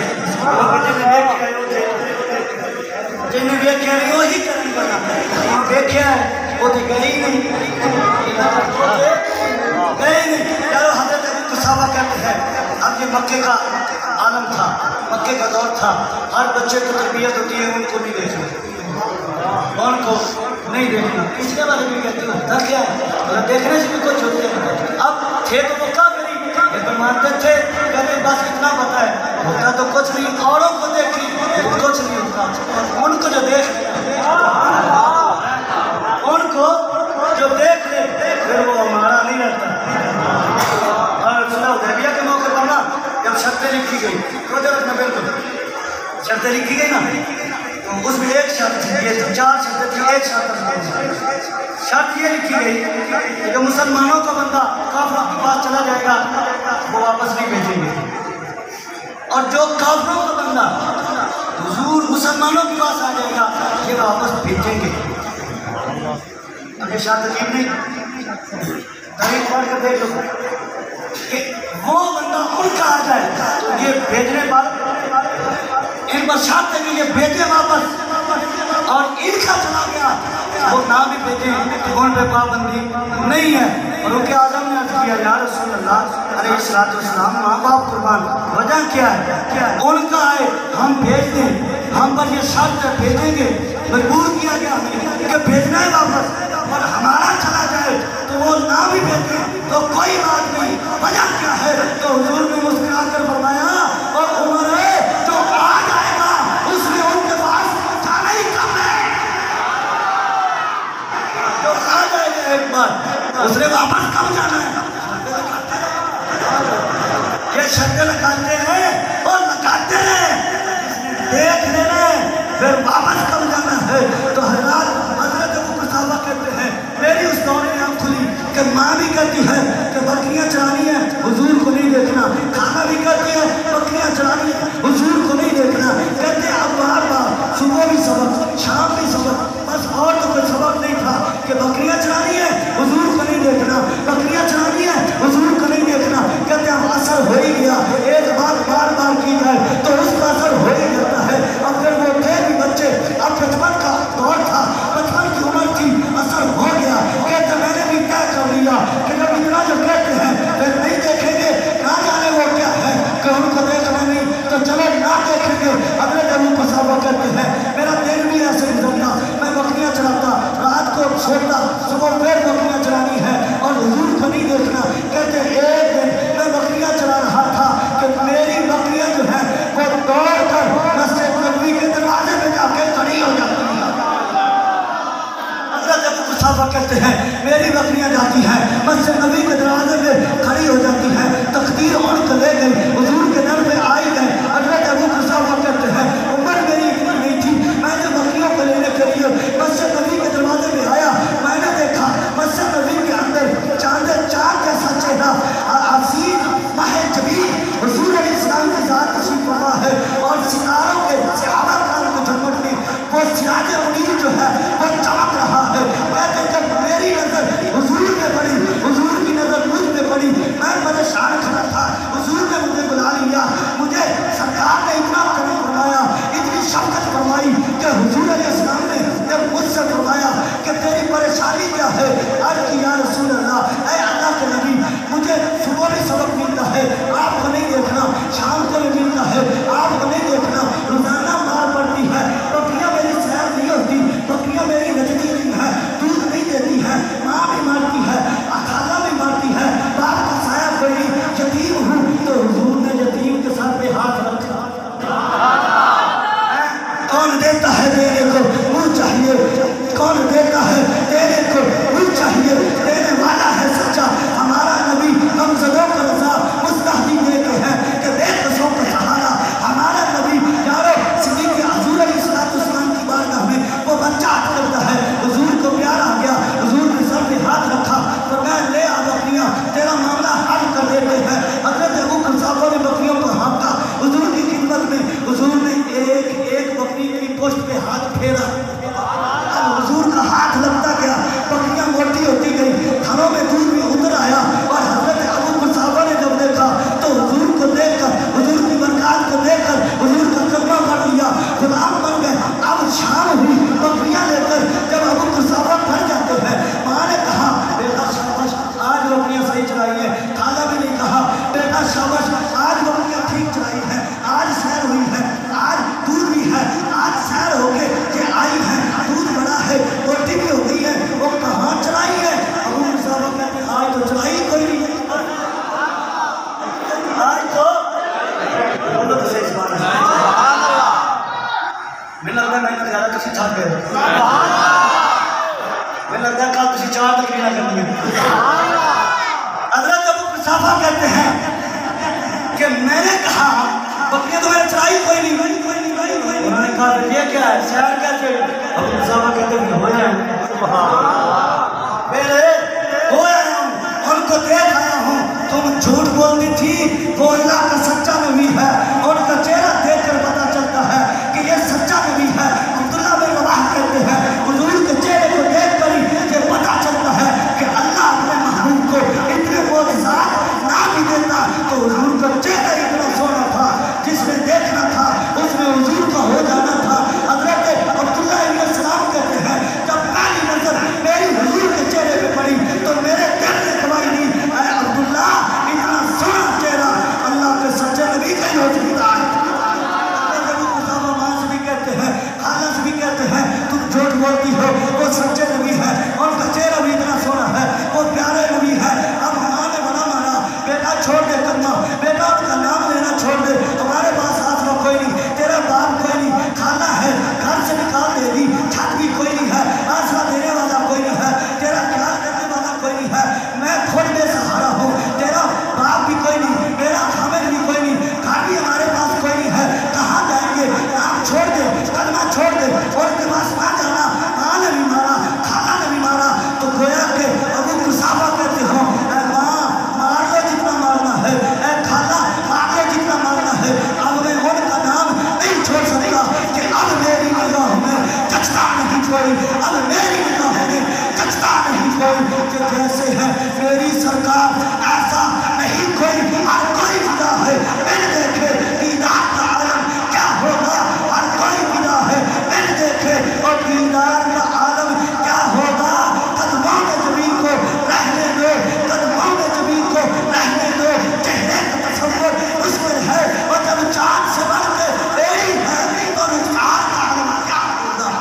جنہیں دیکھا نہیں وہی کرنے لگا دیکھا ہے وہ تو گئے ہی نہیں چلو حضرت ابو قحافہ کہتے ہیں اب یہ مکے کا عالم تھا مکے کا دور تھا ہر بچے کو تربیت ہوتی ہے ان کو نہیں دیکھنا ان کو نہیں دیکھنا اس کے بارے میں کہتی ہوں ہوتا کیا ہے اگر دیکھنے سے بھی کچھ ہوتے ہیں اب تھے تو وہ کافری لیکن مانتے تھے کہتے بس اتنا پتا ہے ہوتا تو کچھ نہیں اوروں کو دیکھی کچھ نہیں ہوتا ان کو جو دیکھ ان کو جو دیکھ لے پھر وہ ہمارا نہیں رہتا اور صلح حدیبیہ کے موقع پر نا جب شرطیں لکھی گئی توجہ رکھنا بالکل شرطیں لکھی گئی نا اس میں ایک شرط تھی یہ 4 شرطیں تھی ایک شرط یہ لکھی گئی کہ جو مسلمانوں کا بندہ کافروں کے پاس چلا جائے گا وہ واپس نہیں بھیجیں گے اور جو کافروں کا بندہ حضور مسلمانوں کے پاس آ جائے گا یہ واپس بھیجیں گے اب یہ شرط عجیب نہیں تاریخ پڑھ کر دیکھ لو کہ وہ بندہ ان کا آ جائے یہ بھیجنے پر ان پر شرط ہے کہ یہ بھیجے واپس اور ان کا چلا گیا وہ نہ بھی بھیجیں ان پہ پابندی نہیں ہے فاروق اعظم نے عرض کیا یا رسول اللہ علیہ السلام ماں باپ قربان وجہ کیا ہے ان کا ہے ہم بھیج دیں ہم پر یہ شرط ہے بھیجیں گے مجبور کیا گیا ہمیں کہ بھیجنا ہے واپس اور ہمارا چلا جائے تو وہ نہ بھی بھیجیں تو کوئی بات نہیں وجہ کیا ہے تو حضور نے مسکرا کر فرمایا اور عمر ہے جو آ جائے گا اس نے ان کے پاس جانا ہی کم ہے جو آ جائے گا ایک بار اس نے واپس کم جانا ہے یہ شرطیں لگاتے ہیں اور لگاتے ہیں دیکھ لینا ہے پھر واپس کم جانا ہے تو حضرت ابو قحافہ کہتے ہیں میری اس دور میں آنکھ کھلی کہ ماں بھی کہتی ہے کہ بکریاں چرانی ہیں حضور کو نہیں دیکھنا کھانا بھی کہتی ہے بکریاں چرانی ہیں حضور کو نہیں دیکھنا کہتے ہیں اب بار بار صبح بھی سبق شام بھی سبق بس اور تو کوئی سبق نہیں تھا کہ بکریاں چرانی ہیں حضور کو نہیں دیکھنا بکریاں چرانی ہیں حضور کو نہیں دیکھنا کہتے ہیں اب اثر ہو ہی گیا ایک بات بار بار کی جائے تو اس کا اثر ہو ہی جاتا ہے اب پھر وہ تھے بھی بچے اب بچپن کا دور تھا بچپن کی عمر تھی اثر ہو گیا کہتے میں نے بھی طے کر لیا کہ جب اتنا جو کہتے ہیں پھر نہیں دیکھیں گے نہ جانے وہ کیا ہے کہ ان کو دیکھنا نہیں تو چلو نہ دیکھیں گے حضرت ابو قحافہ کہتے ہیں میرا دن بھی ایسے گزرتا میں بکریاں چراتا رات کو سوتا صبح پھر بکریاں چرانی ہے اور حضور کو نہیں دیکھنا کہتے ایک دن میں بکریاں چرا رہا تھا کہ میری بکریاں جو ہیں وہ دوڑ کر مسجد نبوی کے دروازے میں جا کے کھڑی ہو جاتی ہیں حضرت ابو قحافہ کہتے ہیں میری بکریاں جاتی ہیں مسجد نبوی کے دروازے میں کھڑی ہو جاتی ہیں تقدیر ان کو لے گئی حضور کے در میں آئی گئے حضرت ابو قحافہ کہتے ہیں عمر میری اتنی نہیں تھی میں نے بکریوں کو لینے کے لیے مسجد نبوی کے دروازے میں آیا میں نے دیکھا مسجد نبوی کے اندر چاند جیسا چہرہ عزیز ماہ جبین حضور علیہ السلام کی ذات تشریف فرما ہے اور ستاروں کے صحابہ کرام کو جھلمٹ میں وہ سراج منیر جو ہے وہ چمک رہا ہے کہتے جب میری نظر حضور پہ پڑی حضور کی نظر مجھ پہ پڑی میں پریشان کھڑا تھا حضور نے مجھے بلا لیا مجھے سرکار نے اتنا کرم فرمایا اتنی شفقت فرمائی کہ حضور علیہ السلام نے جب مجھ سے فرمایا کہ تیری پریشانی کیا ہے عرض کی یا رسول اللہ اے اللہ کے نبی مجھے صبح بھی سبق ملتا ہے آپ کو نہیں دیکھنا شام کو بھی ملتا ہے آپ کو نہیں دیکھنا روزانہ مار پڑتی ہے بکریاں میری سیر نہیں ہوتی بکریاں میری نچتی نہیں ہے دودھ نہیں دیتی ہے ماں بھی مارتی ہے خالہ بھی مارتی ہے باپ کا سایہ کوئی یتیم ہوں تو حضور نے یتیم کے ساتھ پہ ہاتھ رکھا کون دیتا ہے دینے کو منہ چاہیے کون دیتا ہے دینے کو منہ چاہیے دینے والا ہے سچا ہمارا نبی ہم زدوں کا رضا مستحدی دیتے ہیں کہ بے قصوں کا سہارا ہمارا نبی یارو صدیق حضور علیہ السلام کی بارگاہ میں وہ بچہ کرتا ہے حضور کو پیار آ گیا حضور نے سر پہ ہاتھ رکھا تو میں لے آ بکریاں تیرا معاملہ حل کر دیتے ہیں حضرت ابو قحافہ نے بکریوں کو ہانکا حضور کی خدمت میں حضور نے ایک بکری کی پشت پہ ہاتھ پھیرا اب حضور کا ہاتھ لگتا گیا صحابہ کہتے ہیں کہ میں نے کہا بکریاں تو میں نے چرائی کوئی نہیں. انہوں نے کہا یہ کیا ہے سیر کیسے؟ ابو صحابہ کہتے ہیں ہو جائے میرے ہو آیا ہوں ان کو دیکھ آیا ہوں. تم جھوٹ بولتی تھی وہ اللہ کا سچا نبی ہے. ان کا چہرہ دیکھ کر پتا چلتا ہے کہ یہ سچا نبی ہے. عبداللہ بن رواحہ کہتے ہیں حضور کے چہرے کو دیکھ کر ہی یہ پتا چلتا ہے کہ اللہ اپنے محبوب کو اتنے معجزات نہ بھی دیتا تو حضور کا چہرہ اتنا سونا تھا جس نے دیکھنا تھا اس میں حضور کا ہو جانا تھا. حضرت عبداللہ بن السلام کہتے ہیں جب پہلی نظر میری حضور کے چہرے پہ پڑی تو میرے دل نے گواہی دی اے عبداللہ اتنا سونا چہرہ اللہ کے سچے نبی کا ہی ہو سکتا ہے. خالص بھی کہتے ہیں تم جھوٹ بولتی ہو وہ سچے نبی ہے. ان کا چہرہ بھی اتنا سونا ہے وہ پیارے نبی ہے. اب ماں نے بنا مارا بیٹا چھوڑ دے کرنا بیٹا ان کا نام لینا چھوڑ دے. تمہارے پاس آسرا کوئی نہیں تیرا باپ کوئی نہیں کھانا ہے گھر سے نکال دے گی چھت بھی کوئی نہیں ہے آسرا دینے والا کوئی نہیں ہے تیرا خیال کرنے والا کوئی نہیں ہے. میں خود بے سہارا ہوں تیرا باپ بھی کوئی نہیں میرا خامد بھی کوئی نہیں گھر بھی ہمارے پاس کوئی نہیں ہے. کہاں جائیں گے نام چھوڑ دے کلمہ چھوڑ دے اور کے پاس نہ جانا. ماں نے بھی مارا کھانا نے بھی مارا تو گویا کہ ابو قحافہ کہتے ہو اے ماں مار لو جتنا مارنا ہے اے کھانا مار لو جتنا مارنا ہے. اب میں ان کا نام نہیں چھوڑ سکتا کہ اب میری نگاہ میں جچتا نہیں کوئی اب میری نگاہ میں جچتا نہیں کوئی کہ جیسے ہے میری سرکار ایسا نہیں کوئی. ہر کوئی فدا ہے میں نے دیکھے دیدار کا عالم کیا ہوگا. ہر کوئی فدا ہے میں نے دیکھے اور دیدار کا عالم کیا ہوگا. قدموں میں زمین کو رہنے دو قدموں میں زمین کو رہنے دو. چہرے کا تصور اس میں ہے اور جب چاند سے بڑھ کے ایڑی ہے تو رخسار کا عالم کیا ہوگا.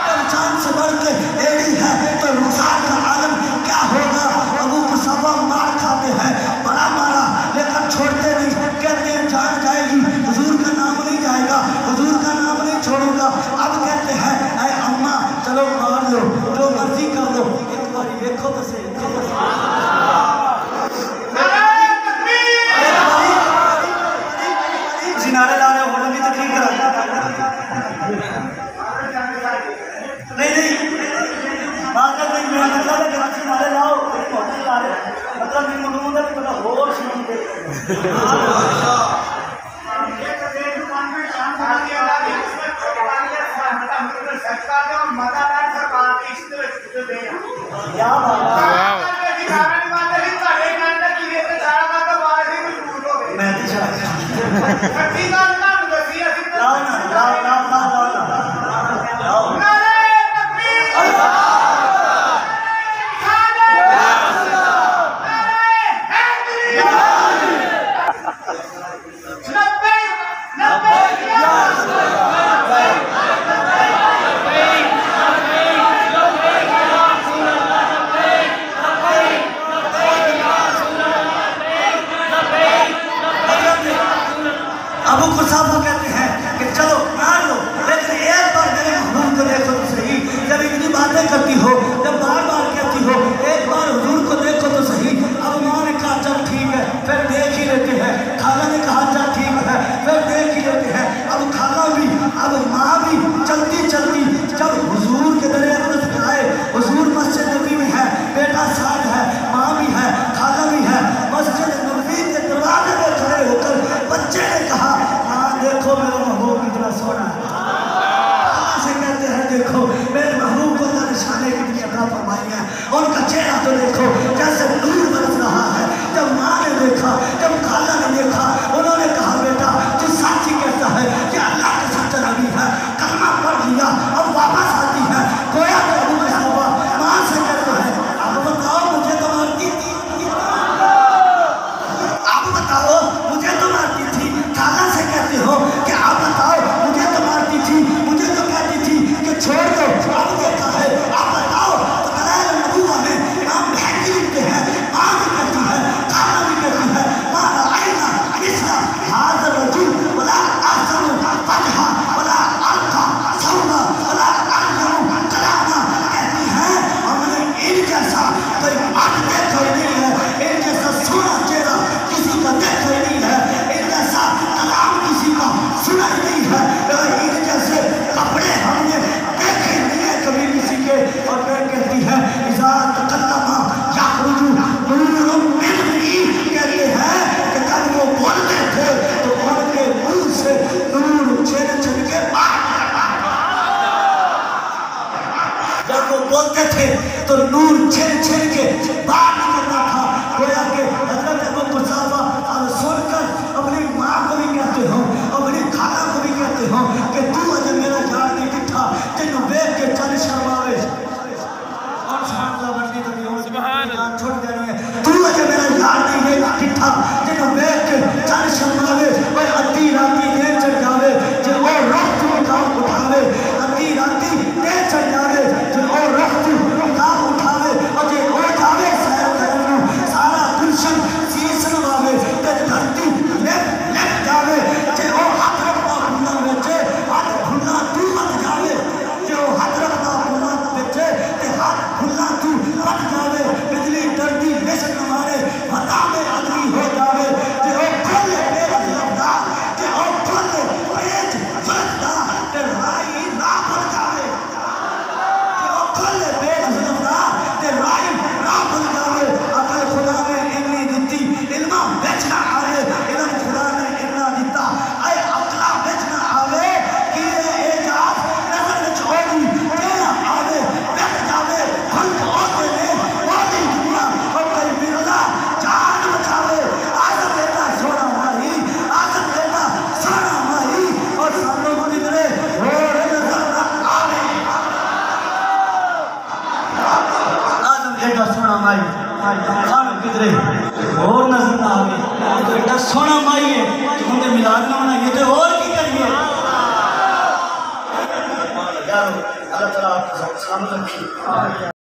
جب چاند سے بڑھ کے ایڑی ہے تو رخسار کا عالم کیا ہوگا. ابو قحافہ مار کھاتے ہیں بڑا مارا لیکن چھوڑتے نہیں. کہتے ہیں جان جائے گی حضور کا نام نہیں جائے گا حضور کا نام نہیں چھوڑوں گا. اب کہتے ہیں اے اماں چلو مار لو جو مرضی کر لو. ایک باری دیکھو تو صحیح نعرے لا رہے ہو بھی تو ٹھیک کرا نہیں بات نہیں میں مطلب ہے کہ نعرے لاؤ مطلب نہیں مضمون ہے کہ اور سنوں گے. کیا بات ابو قحافہ کہتے ہیں کہ چلو مار لو لیکن ایک بار میرے محبوب کو دیکھو تو صحیح. جب اتنی باتیں کرتی ہو جب بار بار کہتی ہو ایک بار حضور کو دیکھو تو صحیح. اب ماں نے کہا چل ٹھیک ہے پھر دیکھ ہی لیتے ہیں. خالہ نے کہا چل ٹھیک ہے پھر دیکھ ہی لیتے ہیں. اب خالہ بھی اب ماں بھی چلتی چلتی جب حضور کے در اقدس پہ آئے حضور مسجد نبی میں ہے بیٹا ساتھ ہے ماں بھی ہے خالہ بھی ہے. مسجد نبی کے دروازے میں کھڑے ہو کر بچے نے کہا ہاں دیکھو میرا محبوب کتنا سونا ہے. اللہ سے کہتے ہیں دیکھو میرے محبوب کو اللہ نے شانیں کتنی عطا فرمائی ہیں. ان کا چہرہ تو دیکھو جیسے نور برس رہا ہے. جب ماں نے دیکھا جب خالہ نے دیکھا انہوں نے کہا بیٹا تو سچ ہی کہتا ہے کہ اللہ کا سچا نبی ہے. کلمہ پڑھ لیا اب واپس آتی ہے گویا کہ ابو قحافہ ماں سے کہتا ہے اب بتاؤ مجھے تو مارتی تھی اب بتاؤ مجھے تو مارتی تھی. خالہ سے کہتے ہو کہ آپ بتاؤ مجھے تو مارتی تھی مجھے تو کہتی تھی کہ چھوڑ دو. اب دیکھا ہے آپ بتاؤ تو دلائل النبوہ میں امام بہن بھی لکھتے ہیں ماں بھی کہتی ہے خالہ بھی کہتی ہے ماں رأینا اس ایڈا سونا مائی کھانا کدرے اور نظر نہ آگے تو ایڈا سونا مائی ہے تو ہم نے ملاد نہ ہونا یہ تو اور کی کریے اللہ تعالیٰ آپ کو سلامت رکھیے